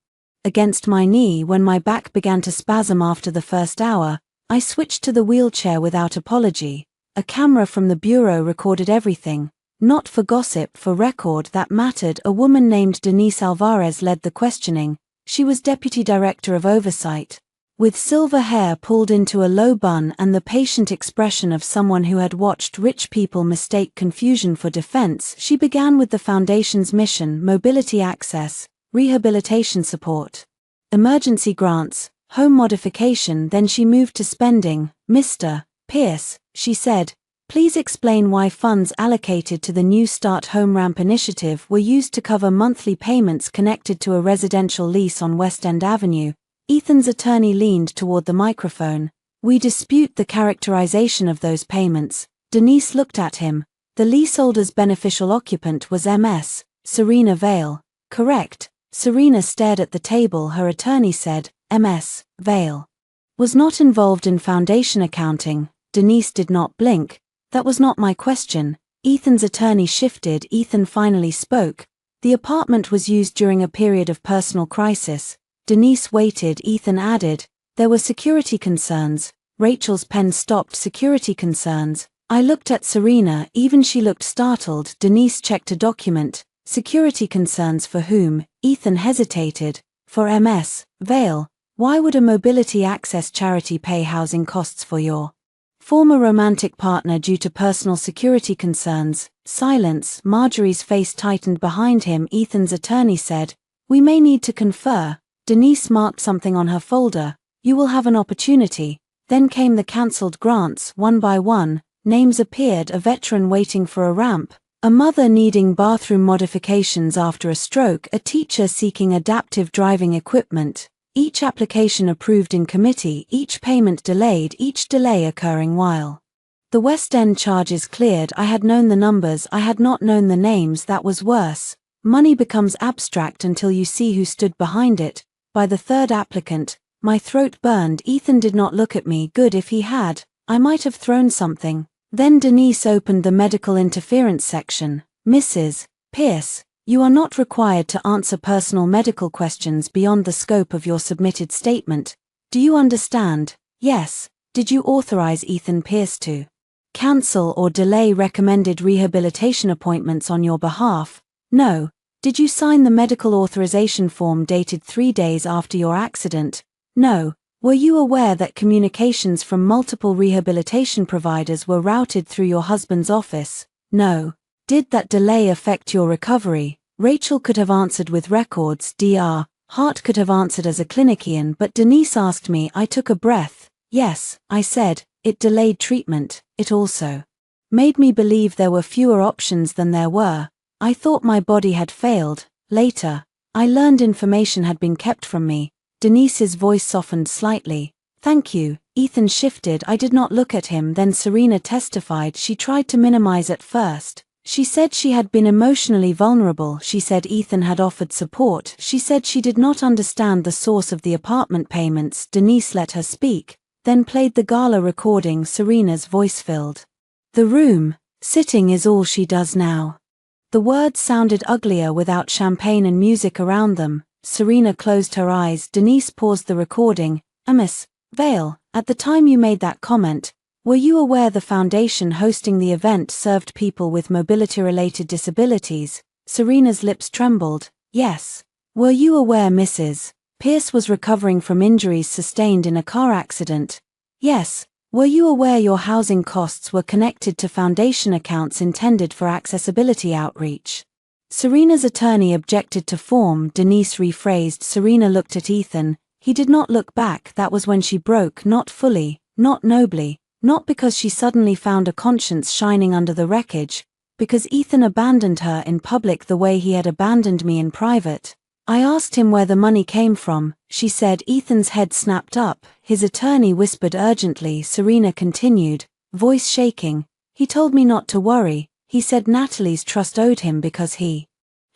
A: against my knee. When my back began to spasm after the first hour, I switched to the wheelchair without apology. A camera from the bureau recorded everything, not for gossip, for record that mattered. A woman named Denise Alvarez led the questioning. She was deputy director of oversight, with silver hair pulled into a low bun and the patient expression of someone who had watched rich people mistake confusion for defense. She began with the foundation's mission: mobility access, rehabilitation support, emergency grants, home modification. Then she moved to spending. "Mr. Pierce," she said, "please explain why funds allocated to the New Start Home Ramp initiative were used to cover monthly payments connected to a residential lease on West End Avenue." Ethan's attorney leaned toward the microphone. "We dispute the characterization of those payments." Denise looked at him. "The leaseholder's beneficial occupant was Ms. Serena Vale, correct?" Serena stared at the table. Her attorney said, "Ms. Vale was not involved in foundation accounting." Denise did not blink. "That was not my question." Ethan's attorney shifted. Ethan finally spoke. "The apartment was used during a period of personal crisis." Denise waited. Ethan added, "There were security concerns." Rachel's pen stopped. "Security concerns?" I looked at Serena. Even she looked startled. Denise checked a document. "Security concerns for whom?" Ethan hesitated. "For Ms. Vale. Why would a mobility access charity pay housing costs for your former romantic partner due to personal security concerns?" Silence. Marjorie's face tightened behind him. Ethan's attorney said, "We may need to confer." Denise marked something on her folder. "You will have an opportunity." Then came the cancelled grants, one by one. Names appeared: a veteran waiting for a ramp, a mother needing bathroom modifications after a stroke, a teacher seeking adaptive driving equipment. Each application approved in committee, each payment delayed, each delay occurring while the West End charges cleared. I had known the numbers, I had not known the names. That was worse. Money becomes abstract until you see who stood behind it. By the third applicant, my throat burned. Ethan did not look at me. Good, if he had, I might have thrown something. Then Denise opened the medical interference section. "Mrs. Pierce, you are not required to answer personal medical questions beyond the scope of your submitted statement. Do you understand?" "Yes." "Did you authorize Ethan Pierce to cancel or delay recommended rehabilitation appointments on your behalf?" "No." "Did you sign the medical authorization form dated 3 days after your accident?" "No." "Were you aware that communications from multiple rehabilitation providers were routed through your husband's office?" "No." "Did that delay affect your recovery?" Rachel could have answered with records. Dr. Hart could have answered as a clinician, but Denise asked me. I took a breath. "Yes," I said. "It delayed treatment. It also made me believe there were fewer options than there were. I thought my body had failed. Later, I learned information had been kept from me." Denise's voice softened slightly. "Thank you." Ethan shifted. I did not look at him. Then Serena testified. She tried to minimize at first. She said she had been emotionally vulnerable. She said Ethan had offered support. She said she did not understand the source of the apartment payments. Denise let her speak, then played the gala recording. Serena's voice filled The room, sitting is all she does now. The words sounded uglier without champagne and music around them. Serena closed her eyes. Denise paused the recording. Miss Vale, at the time you made that comment, were you aware the foundation hosting the event served people with mobility-related disabilities? Serena's lips trembled. Yes. Were you aware Mrs. Pierce was recovering from injuries sustained in a car accident? Yes. Were you aware your housing costs were connected to foundation accounts intended for accessibility outreach? Serena's attorney objected to form. Denise rephrased. Serena looked at Ethan. He did not look back. That was when she broke, not fully, not nobly, not because she suddenly found a conscience shining under the wreckage, because Ethan abandoned her in public the way he had abandoned me in private. I asked him where the money came from, she said. Ethan's head snapped up. His attorney whispered urgently. Serena continued, voice shaking. He told me not to worry. He said Natalie's trust owed him because he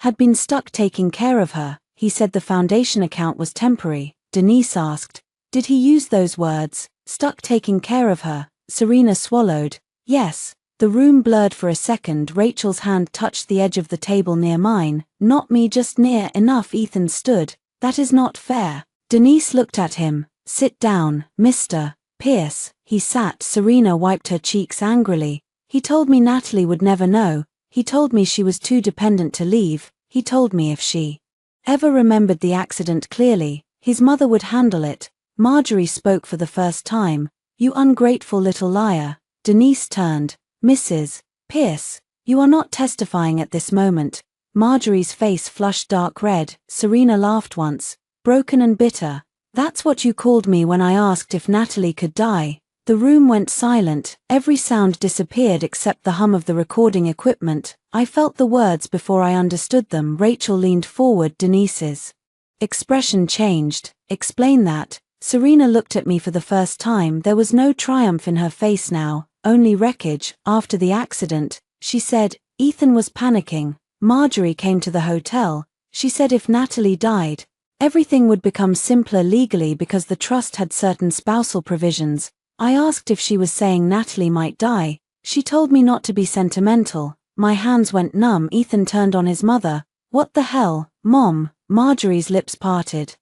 A: had been stuck taking care of her. He said the foundation account was temporary. Denise asked, did he use those words, stuck taking care of her? Serena swallowed. Yes. The room blurred for a second. Rachel's hand touched the edge of the table near mine. Not me, just near enough. Ethan stood. That is not fair. Denise looked at him. Sit down, Mr. Pierce. He sat. Serena wiped her cheeks angrily. He told me Natalie would never know. He told me she was too dependent to leave. He told me if she ever remembered the accident clearly, his mother would handle it. Marjorie spoke for the first time. You ungrateful little liar. Denise turned. Mrs. Pierce, you are not testifying at this moment. Marjorie's face flushed dark red. Serena laughed once, broken and bitter. That's what you called me when I asked if Natalie could die. The room went silent. Every sound disappeared except the hum of the recording equipment. I felt the words before I understood them. Rachel leaned forward. Denise's expression changed. Explain that. Serena looked at me for the first time. There was no triumph in her face now, only wreckage. After the accident, she said, Ethan was panicking. Marjorie came to the hotel. She said if Natalie died, everything would become simpler legally because the trust had certain spousal provisions. I asked if she was saying Natalie might die. She told me not to be sentimental. My hands went numb. Ethan turned on his mother. What the hell, Mom? Marjorie's lips parted.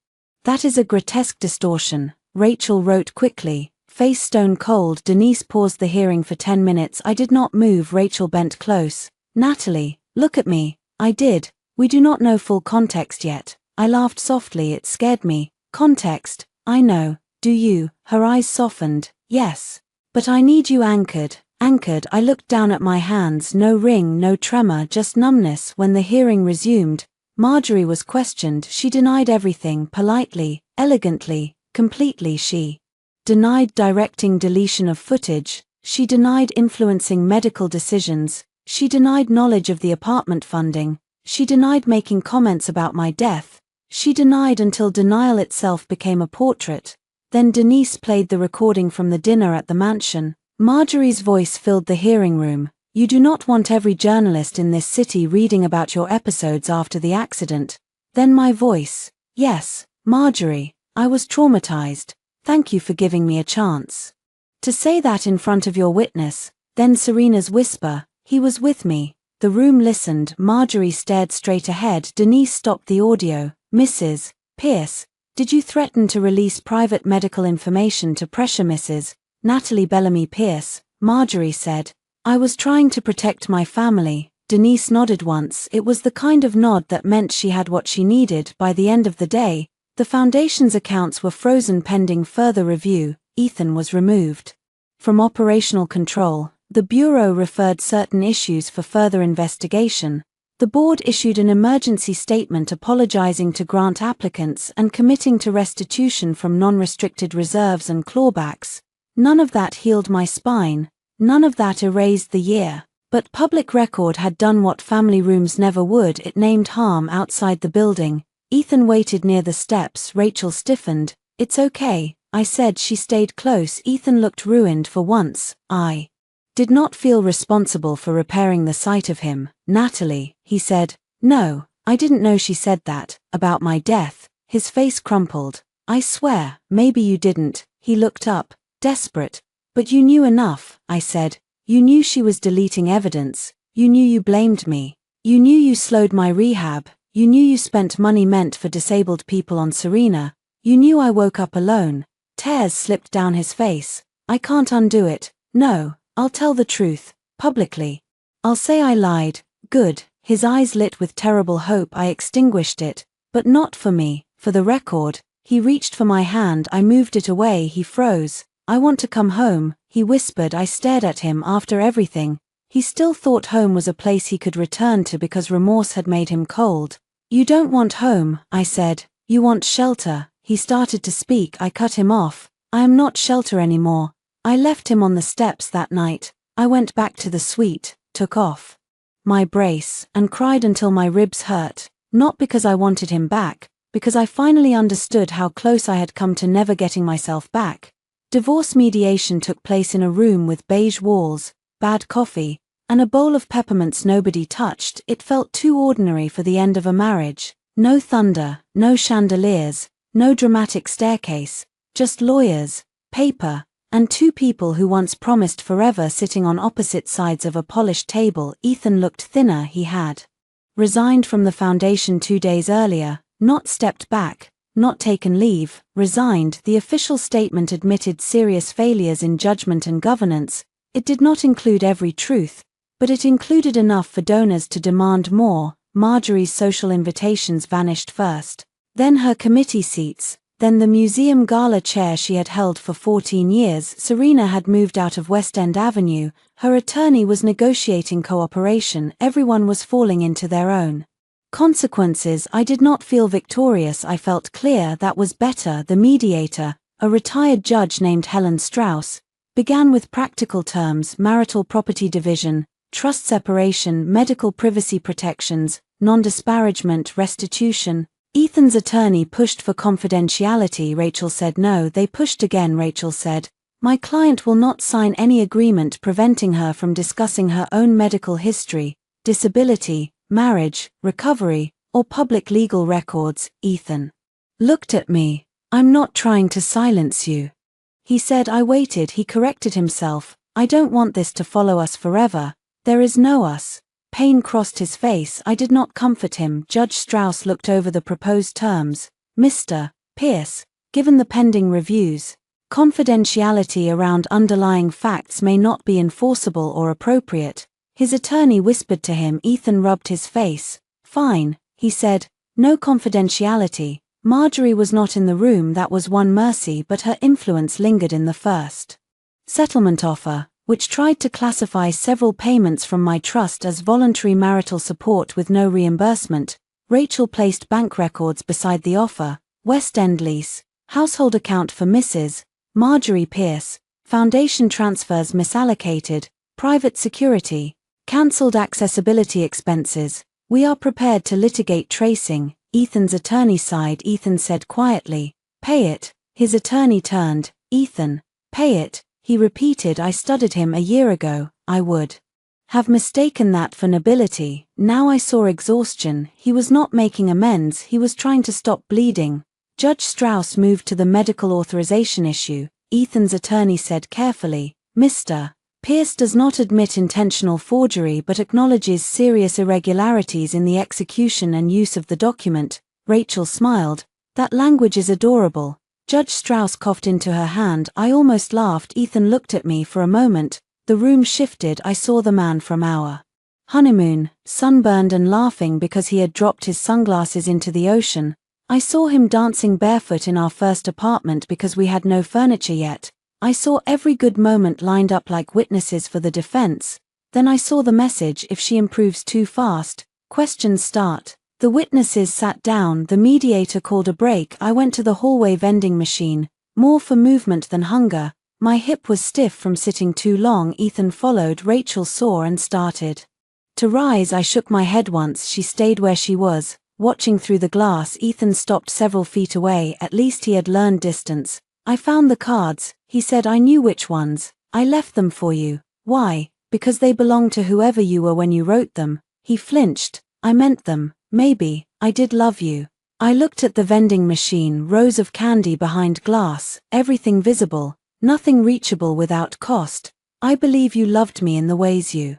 A: That is a grotesque distortion, Rachel wrote quickly, face stone cold. Denise paused the hearing for 10 minutes. I did not move. Rachel bent close. Natalie, look at me. I did. We do not know full context yet. I laughed softly. It scared me. Context, I know. Do you? Her eyes softened. Yes. But I need you anchored. Anchored. I looked down at my hands. No ring, no tremor, just numbness. When the hearing resumed, Marjorie was questioned. She denied everything, politely, elegantly, completely. She denied directing deletion of footage. She denied influencing medical decisions. She denied knowledge of the apartment funding. She denied making comments about my death. She denied until denial itself became a portrait. Then Denise played the recording from the dinner at the mansion. Marjorie's voice filled the hearing room. You do not want every journalist in this city reading about your episodes after the accident. Then my voice. Yes, Marjorie, I was traumatized. Thank you for giving me a chance to say that in front of your witness. Then Serena's whisper. He was with me. The room listened. Marjorie stared straight ahead. Denise stopped the audio. Mrs. Pierce, did you threaten to release private medical information to pressure Mrs. Natalie Bellamy Pierce? Marjorie said. I was trying to protect my family. Denise nodded once. It was the kind of nod that meant she had what she needed. By the end of the day, the foundation's accounts were frozen pending further review. Ethan was removed from operational control. The Bureau referred certain issues for further investigation. The board issued an emergency statement apologizing to grant applicants and committing to restitution from non-restricted reserves and clawbacks. None of that healed my spine. None of that erased the year. But public record had done what family rooms never would. It named harm outside the building. Ethan waited near the steps. Rachel stiffened. It's okay, I said. She stayed close. Ethan looked ruined for once. I did not feel responsible for repairing the sight of him. Natalie, he said. No, I didn't know she said that, about my death. His face crumpled. I swear, maybe you didn't. He looked up, desperate. But you knew enough, I said. You knew she was deleting evidence. You knew you blamed me. You knew you slowed my rehab. You knew you spent money meant for disabled people on Serena. You knew I woke up alone. Tears slipped down his face. I can't undo it. No, I'll tell the truth, publicly. I'll say I lied. Good. His eyes lit with terrible hope. I extinguished it. But not for me, for the record. He reached for my hand. I moved it away. He froze. I want to come home, he whispered. I stared at him. After everything, he still thought home was a place he could return to because remorse had made him cold. You don't want home, I said. You want shelter. He started to speak. I cut him off. I am not shelter anymore. I left him on the steps that night. I went back to the suite, took off my brace, and cried until my ribs hurt. Not because I wanted him back, because I finally understood how close I had come to never getting myself back. Divorce mediation took place in a room with beige walls, bad coffee, and a bowl of peppermints nobody touched. It felt too ordinary for the end of a marriage. No thunder, no chandeliers, no dramatic staircase, just lawyers, paper, and two people who once promised forever sitting on opposite sides of a polished table. Ethan looked thinner. He had resigned from the foundation 2 days earlier, not stepped back, not taken leave, resigned. The official statement admitted serious failures in judgment and governance. It did not include every truth, but it included enough for donors to demand more. Marjorie's social invitations vanished first, then her committee seats, then the museum gala chair she had held for 14 years. Serena had moved out of West End Avenue. Her attorney was negotiating cooperation. Everyone was falling into their own consequences. I did not feel victorious. I felt clear. That was better. The mediator, a retired judge named Helen Strauss, began with practical terms: marital property division, trust separation, medical privacy protections, non-disparagement, restitution. Ethan's attorney pushed for confidentiality. Rachel said no. They pushed again. Rachel said, my client will not sign any agreement preventing her from discussing her own medical history, disability, marriage, recovery, or public legal records. Ethan looked at me. I'm not trying to silence you, he said. I waited. He corrected himself. I don't want this to follow us forever. There is no us. Pain crossed his face. I did not comfort him. Judge Strauss looked over the proposed terms. Mr. Pierce, given the pending reviews, confidentiality around underlying facts may not be enforceable or appropriate. His attorney whispered to him. Ethan rubbed his face. Fine, he said. No confidentiality. Marjorie was not in the room. That was one mercy, but her influence lingered in the first settlement offer, which tried to classify several payments from my trust as voluntary marital support with no reimbursement. Rachel placed bank records beside the offer: West End lease, household account for Mrs. Marjorie Pierce, foundation transfers misallocated, private security, cancelled accessibility expenses. We are prepared to litigate tracing. Ethan's attorney sighed. Ethan said quietly, pay it. His attorney turned. Ethan, pay it. He repeated. I studied him a year ago. I would have mistaken that for nobility. Now I saw exhaustion. He was not making amends. He was trying to stop bleeding. Judge Strauss moved to the medical authorization issue. Ethan's attorney said carefully, Mr. Pierce does not admit intentional forgery but acknowledges serious irregularities in the execution and use of the document. Rachel smiled. That language is adorable. Judge Strauss coughed into her hand. I almost laughed. Ethan looked at me for a moment. The room shifted. I saw the man from our honeymoon, sunburned and laughing because he had dropped his sunglasses into the ocean. I saw him dancing barefoot in our first apartment because we had no furniture yet. I saw every good moment lined up like witnesses for the defense. Then I saw the message: if she improves too fast, questions start. The witnesses sat down. The mediator called a break. I went to the hallway vending machine, more for movement than hunger. My hip was stiff from sitting too long. Ethan followed. Rachel saw and started to rise. I shook my head once. She stayed where she was, watching through the glass. Ethan stopped several feet away. At least he had learned distance. I found the cards, he said. I knew which ones. I left them for you. Why? Because they belonged to whoever you were when you wrote them. He flinched. I meant them. Maybe, I did love you. I looked at the vending machine. Rows of candy behind glass, everything visible, nothing reachable without cost. I believe you loved me in the ways you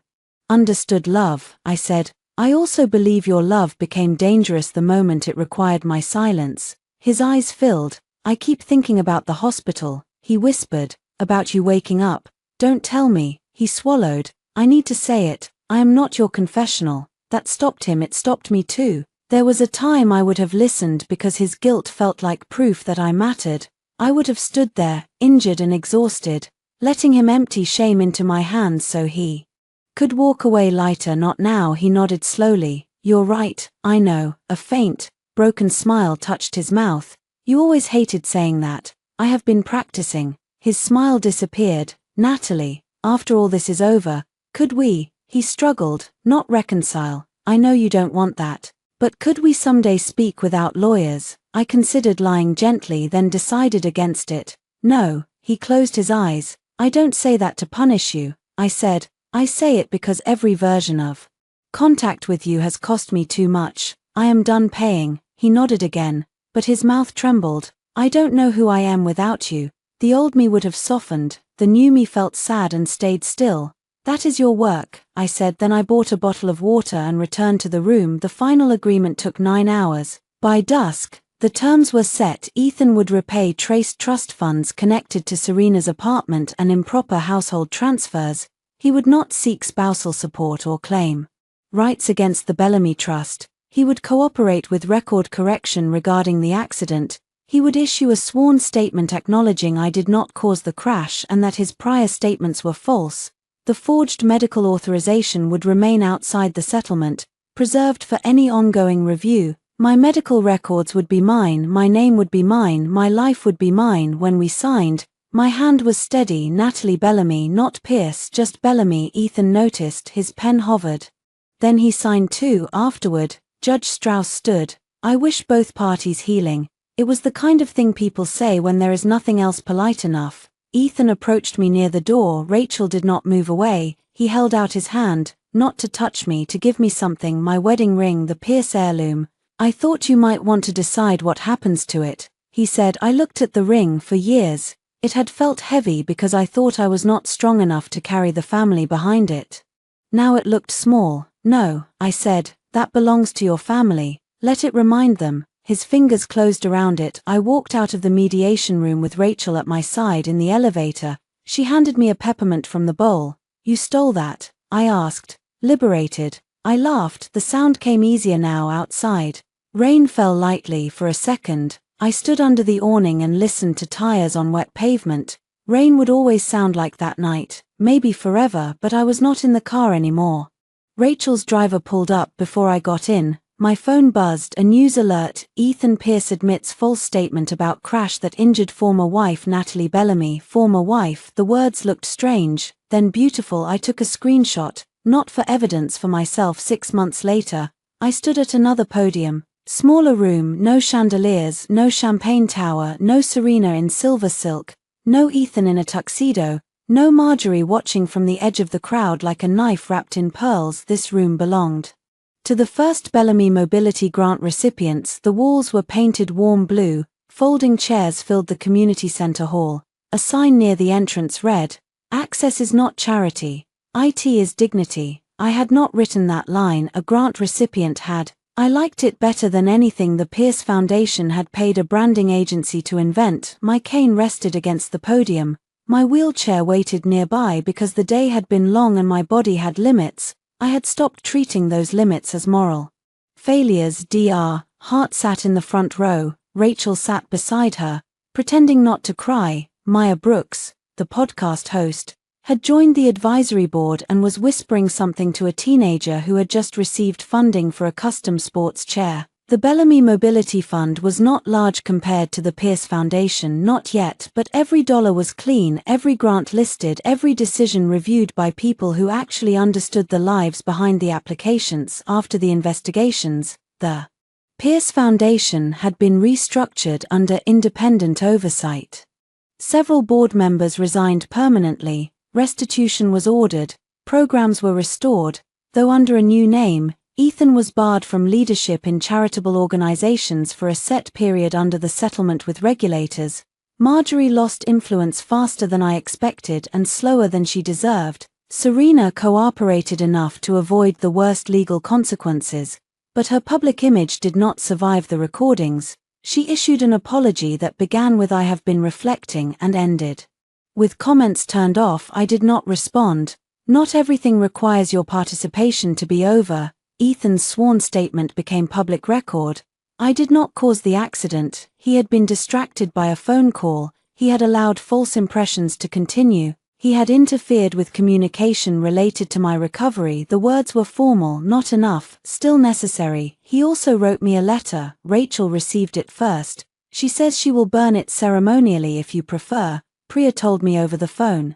A: understood love, I said. I also believe your love became dangerous the moment it required my silence. His eyes filled. I keep thinking about the hospital, he whispered, about you waking up. Don't tell me, he swallowed. I need to say it, I am not your confessional. That stopped him, it stopped me too. There was a time I would have listened because his guilt felt like proof that I mattered. I would have stood there, injured and exhausted, letting him empty shame into my hands so he could walk away lighter. Not now, he nodded slowly. You're right, I know. A faint, broken smile touched his mouth. You always hated saying that. I have been practicing. His smile disappeared. Natalie, after all this is over, could we, he struggled, not reconcile? I know you don't want that. But could we someday speak without lawyers? I considered lying gently, then decided against it. No, he closed his eyes. I don't say that to punish you, I said. I say it because every version of contact with you has cost me too much. I am done paying. He nodded again, but his mouth trembled. I don't know who I am without you. The old me would have softened, the new me felt sad and stayed still. That is your work, I said. Then I bought a bottle of water and returned to the room. The final agreement took 9 hours. By dusk, the terms were set. Ethan would repay traced trust funds connected to Serena's apartment and improper household transfers. He would not seek spousal support or claim rights against the Bellamy Trust. He would cooperate with record correction regarding the accident. He would issue a sworn statement acknowledging I did not cause the crash and that his prior statements were false. The forged medical authorization would remain outside the settlement, preserved for any ongoing review. My medical records would be mine, my name would be mine, my life would be mine. When we signed, my hand was steady. Natalie Bellamy, not Pierce, just Bellamy. Ethan noticed, his pen hovered. Then he signed too. Afterward, Judge Strauss stood. I wish both parties healing. It was the kind of thing people say when there is nothing else polite enough. Ethan approached me near the door. Rachel did not move away. He held out his hand, not to touch me, to give me something, my wedding ring, the Pierce heirloom. I thought you might want to decide what happens to it, he said. I looked at the ring. For years, it had felt heavy because I thought I was not strong enough to carry the family behind it. Now it looked small. No, I said, that belongs to your family. Let it remind them. His fingers closed around it. I walked out of the mediation room with Rachel at my side in the elevator. She handed me a peppermint from the bowl. You stole that? I asked. Liberated. I laughed. The sound came easier now outside. Rain fell lightly. For a second, I stood under the awning and listened to tires on wet pavement. Rain would always sound like that night, maybe forever, but I was not in the car anymore. Rachel's driver pulled up before I got in. My phone buzzed. A news alert. Ethan Pierce admits false statement about crash that injured former wife Natalie Bellamy. Former wife. The words looked strange, then beautiful. I took a screenshot, not for evidence, for myself. 6 months later, I stood at another podium. Smaller room, no chandeliers, no champagne tower, no Serena in silver silk, no Ethan in a tuxedo, no Marjorie watching from the edge of the crowd like a knife wrapped in pearls. This room belonged to the first Bellamy Mobility Grant recipients. The walls were painted warm blue, folding chairs filled the community center hall. A sign near the entrance read, "Access is not charity. IT is dignity." I had not written that line, a grant recipient had. I liked it better than anything the Pierce Foundation had paid a branding agency to invent. My cane rested against the podium. My wheelchair waited nearby because the day had been long and my body had limits. I had stopped treating those limits as moral failures. Dr. Hart sat in the front row. Rachel sat beside her, pretending not to cry. Maya Brooks, the podcast host, had joined the advisory board and was whispering something to a teenager who had just received funding for a custom sports chair. The Bellamy Mobility Fund was not large compared to the Pierce Foundation, not yet, but every dollar was clean, every grant listed, every decision reviewed by people who actually understood the lives behind the applications. After the investigations, the Pierce Foundation had been restructured under independent oversight. Several board members resigned permanently. Restitution was ordered, programs were restored, though under a new name. Ethan was barred from leadership in charitable organizations for a set period under the settlement with regulators. Marjorie lost influence faster than I expected and slower than she deserved. Serena cooperated enough to avoid the worst legal consequences, but her public image did not survive the recordings. She issued an apology that began with "I have been reflecting" and ended with comments turned off. I did not respond. Not everything requires your participation to be over. Ethan's sworn statement became public record. I did not cause the accident. He had been distracted by a phone call. He had allowed false impressions to continue. He had interfered with communication related to my recovery. The words were formal, not enough, still necessary. He also wrote me a letter. Rachel received it first. She says she will burn it ceremonially if you prefer, Priya told me over the phone.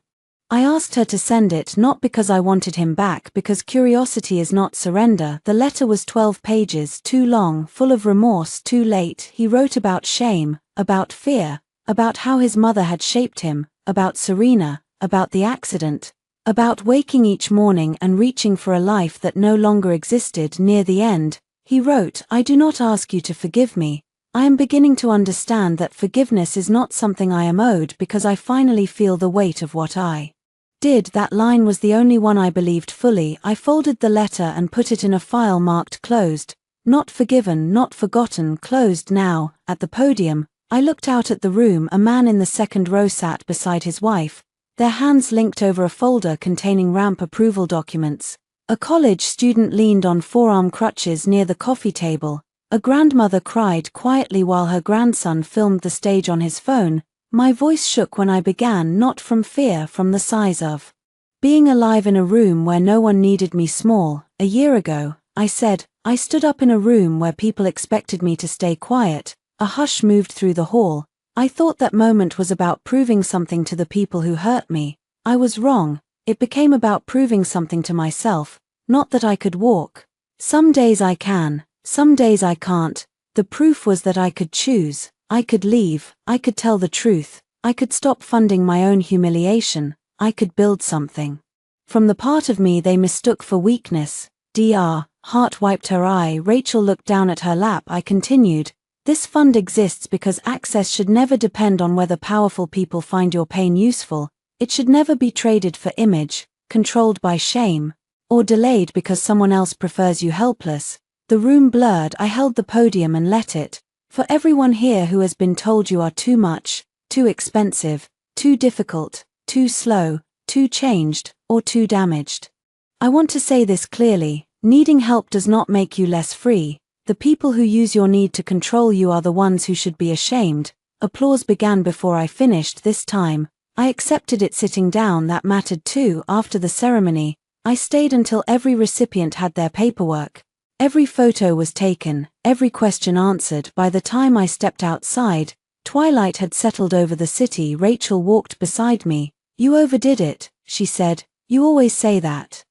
A: I asked her to send it not because I wanted him back, because curiosity is not surrender. The letter was 12 pages, too long, full of remorse, too late. He wrote about shame, about fear, about how his mother had shaped him, about Serena, about the accident, about waking each morning and reaching for a life that no longer existed. Near the end, he wrote, "I do not ask you to forgive me. I am beginning to understand that forgiveness is not something I am owed because I finally feel the weight of what I did." That line was the only one I believed fully. I folded the letter and put it in a file marked closed. Not forgiven, not forgotten, closed now. At the podium, I looked out at the room. A man in the second row sat beside his wife, their hands linked over a folder containing ramp approval documents. A college student leaned on forearm crutches near the coffee table. A grandmother cried quietly while her grandson filmed the stage on his phone. My voice shook when I began, not from fear, from the size of being alive in a room where no one needed me. Small. A year ago, I said, I stood up in a room where people expected me to stay quiet. A hush moved through the hall. I thought that moment was about proving something to the people who hurt me. I was wrong. It became about proving something to myself, not that I could walk. Some days I can, some days I can't. The proof was that I could choose. I could leave, I could tell the truth, I could stop funding my own humiliation, I could build something from the part of me they mistook for weakness. Heart wiped her eye. Rachel looked down at her lap. I continued, "This fund exists because access should never depend on whether powerful people find your pain useful. It should never be traded for image, controlled by shame, or delayed because someone else prefers you helpless." The room blurred. I held the podium and let it. For everyone here who has been told you are too much, too expensive, too difficult, too slow, too changed, or too damaged. I want to say this clearly: needing help does not make you less free. The people who use your need to control you are the ones who should be ashamed. Applause began before I finished. This time, I accepted it sitting down. That mattered too. After the ceremony, I stayed until every recipient had their paperwork. Every photo was taken, every question answered. By the time I stepped outside, twilight had settled over the city. Rachel walked beside me. "You overdid it," she said. "You always say that.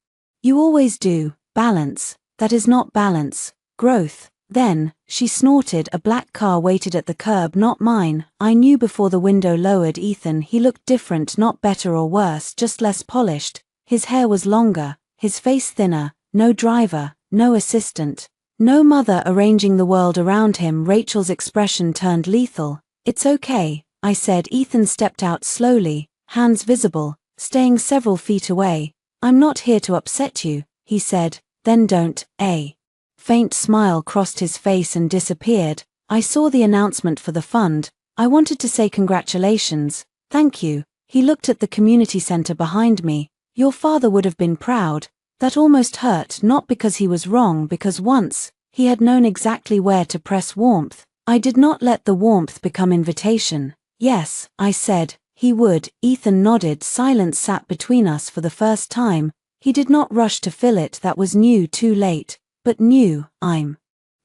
A: You always do. Balance. That is not balance. Growth." Then, she snorted. A black car waited at the curb, not mine. I knew before the window lowered. Ethan. He looked different, not better or worse, just less polished. His hair was longer, his face thinner. No driver, no assistant, no mother arranging the world around him. Rachel's expression turned lethal. "It's okay," I said. Ethan stepped out slowly, hands visible, staying several feet away. "I'm not here to upset you," he said. "Then don't." A faint smile crossed his face and disappeared. I saw the announcement for the fund. I wanted to say congratulations, thank you. He looked at the community center behind me. "Your father would have been proud." That almost hurt, not because he was wrong, because once, he had known exactly where to press warmth. I did not let the warmth become invitation. "Yes," I said, "he would." Ethan nodded. Silence sat between us for the first time. He did not rush to fill it. That was new, too late. But new. "I'm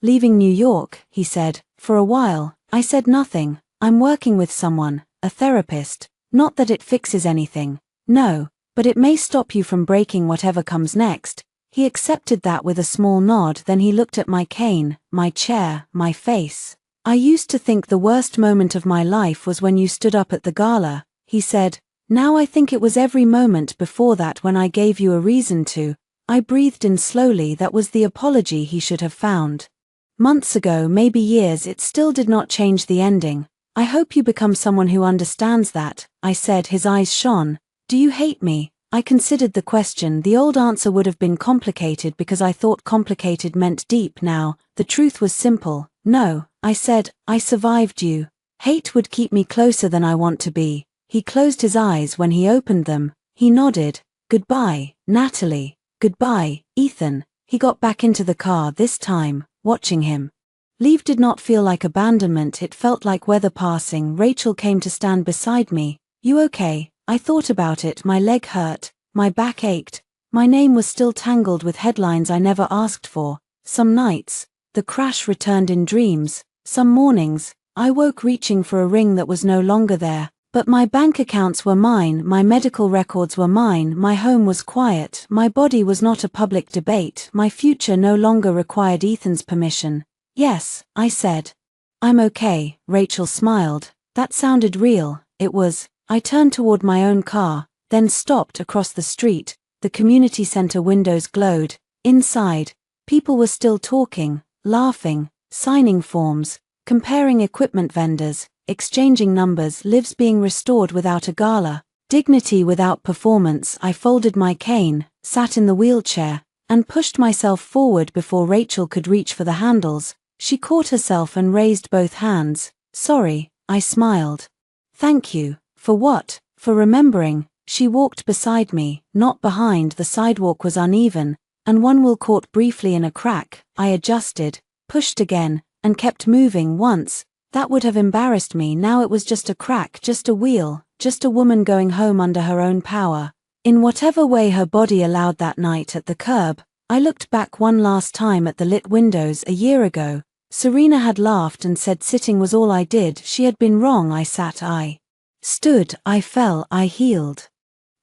A: leaving New York," he said. "For a while." I said nothing. "I'm working with someone, a therapist. Not that it fixes anything. No. But it may stop you from breaking whatever comes next." He accepted that with a small nod. Then he looked at my cane, my chair, my face. "I used to think the worst moment of my life was when you stood up at the gala," he said. "Now I think it was every moment before that when I gave you a reason to." I breathed in slowly. That was the apology he should have found months ago, maybe years. It still did not change the ending. I hope you become someone who understands that, I said. His eyes shone. Do you hate me? I considered the question. The old answer would have been complicated because I thought complicated meant deep. Now, the truth was simple. No, I said, I survived you. Hate would keep me closer than I want to be. He closed his eyes when he opened them. He nodded. Goodbye, Natalie. Goodbye, Ethan. He got back into the car this time, watching him. Leave did not feel like abandonment, it felt like weather passing. Rachel came to stand beside me. You okay? I thought about it. My leg hurt, my back ached. My name was still tangled with headlines I never asked for. Some nights, the crash returned in dreams. Some mornings, I woke reaching for a ring that was no longer there. But my bank accounts were mine, my medical records were mine, my home was quiet, my body was not a public debate, my future no longer required Ethan's permission. Yes, I said. I'm okay, Rachel smiled. That sounded real. It was. I turned toward my own car, then stopped across the street. The community center windows glowed. Inside, people were still talking, laughing, signing forms, comparing equipment vendors, exchanging numbers, lives being restored without a gala, dignity without performance. I folded my cane, sat in the wheelchair, and pushed myself forward before Rachel could reach for the handles. She caught herself and raised both hands. Sorry, I smiled. Thank you. For what? For remembering. She walked beside me, not behind. The sidewalk was uneven, and one wheel caught briefly in a crack. I adjusted, pushed again, and kept moving. Once, that would have embarrassed me. Now it was just a crack, just a wheel, just a woman going home under her own power. In whatever way her body allowed. That night at the curb, I looked back one last time at the lit windows. A year ago, Serena had laughed and said sitting was all I did. She had been wrong. I sat, I stood, I fell, I healed.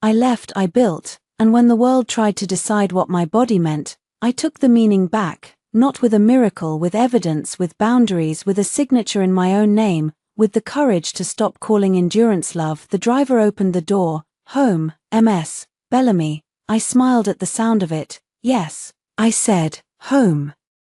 A: I left, I built, and when the world tried to decide what my body meant, I took the meaning back, not with a miracle, with evidence, with boundaries, with a signature in my own name, with the courage to stop calling endurance love. The driver opened the door. Home, MS, Bellamy. I smiled at the sound of it. Yes, I said, home.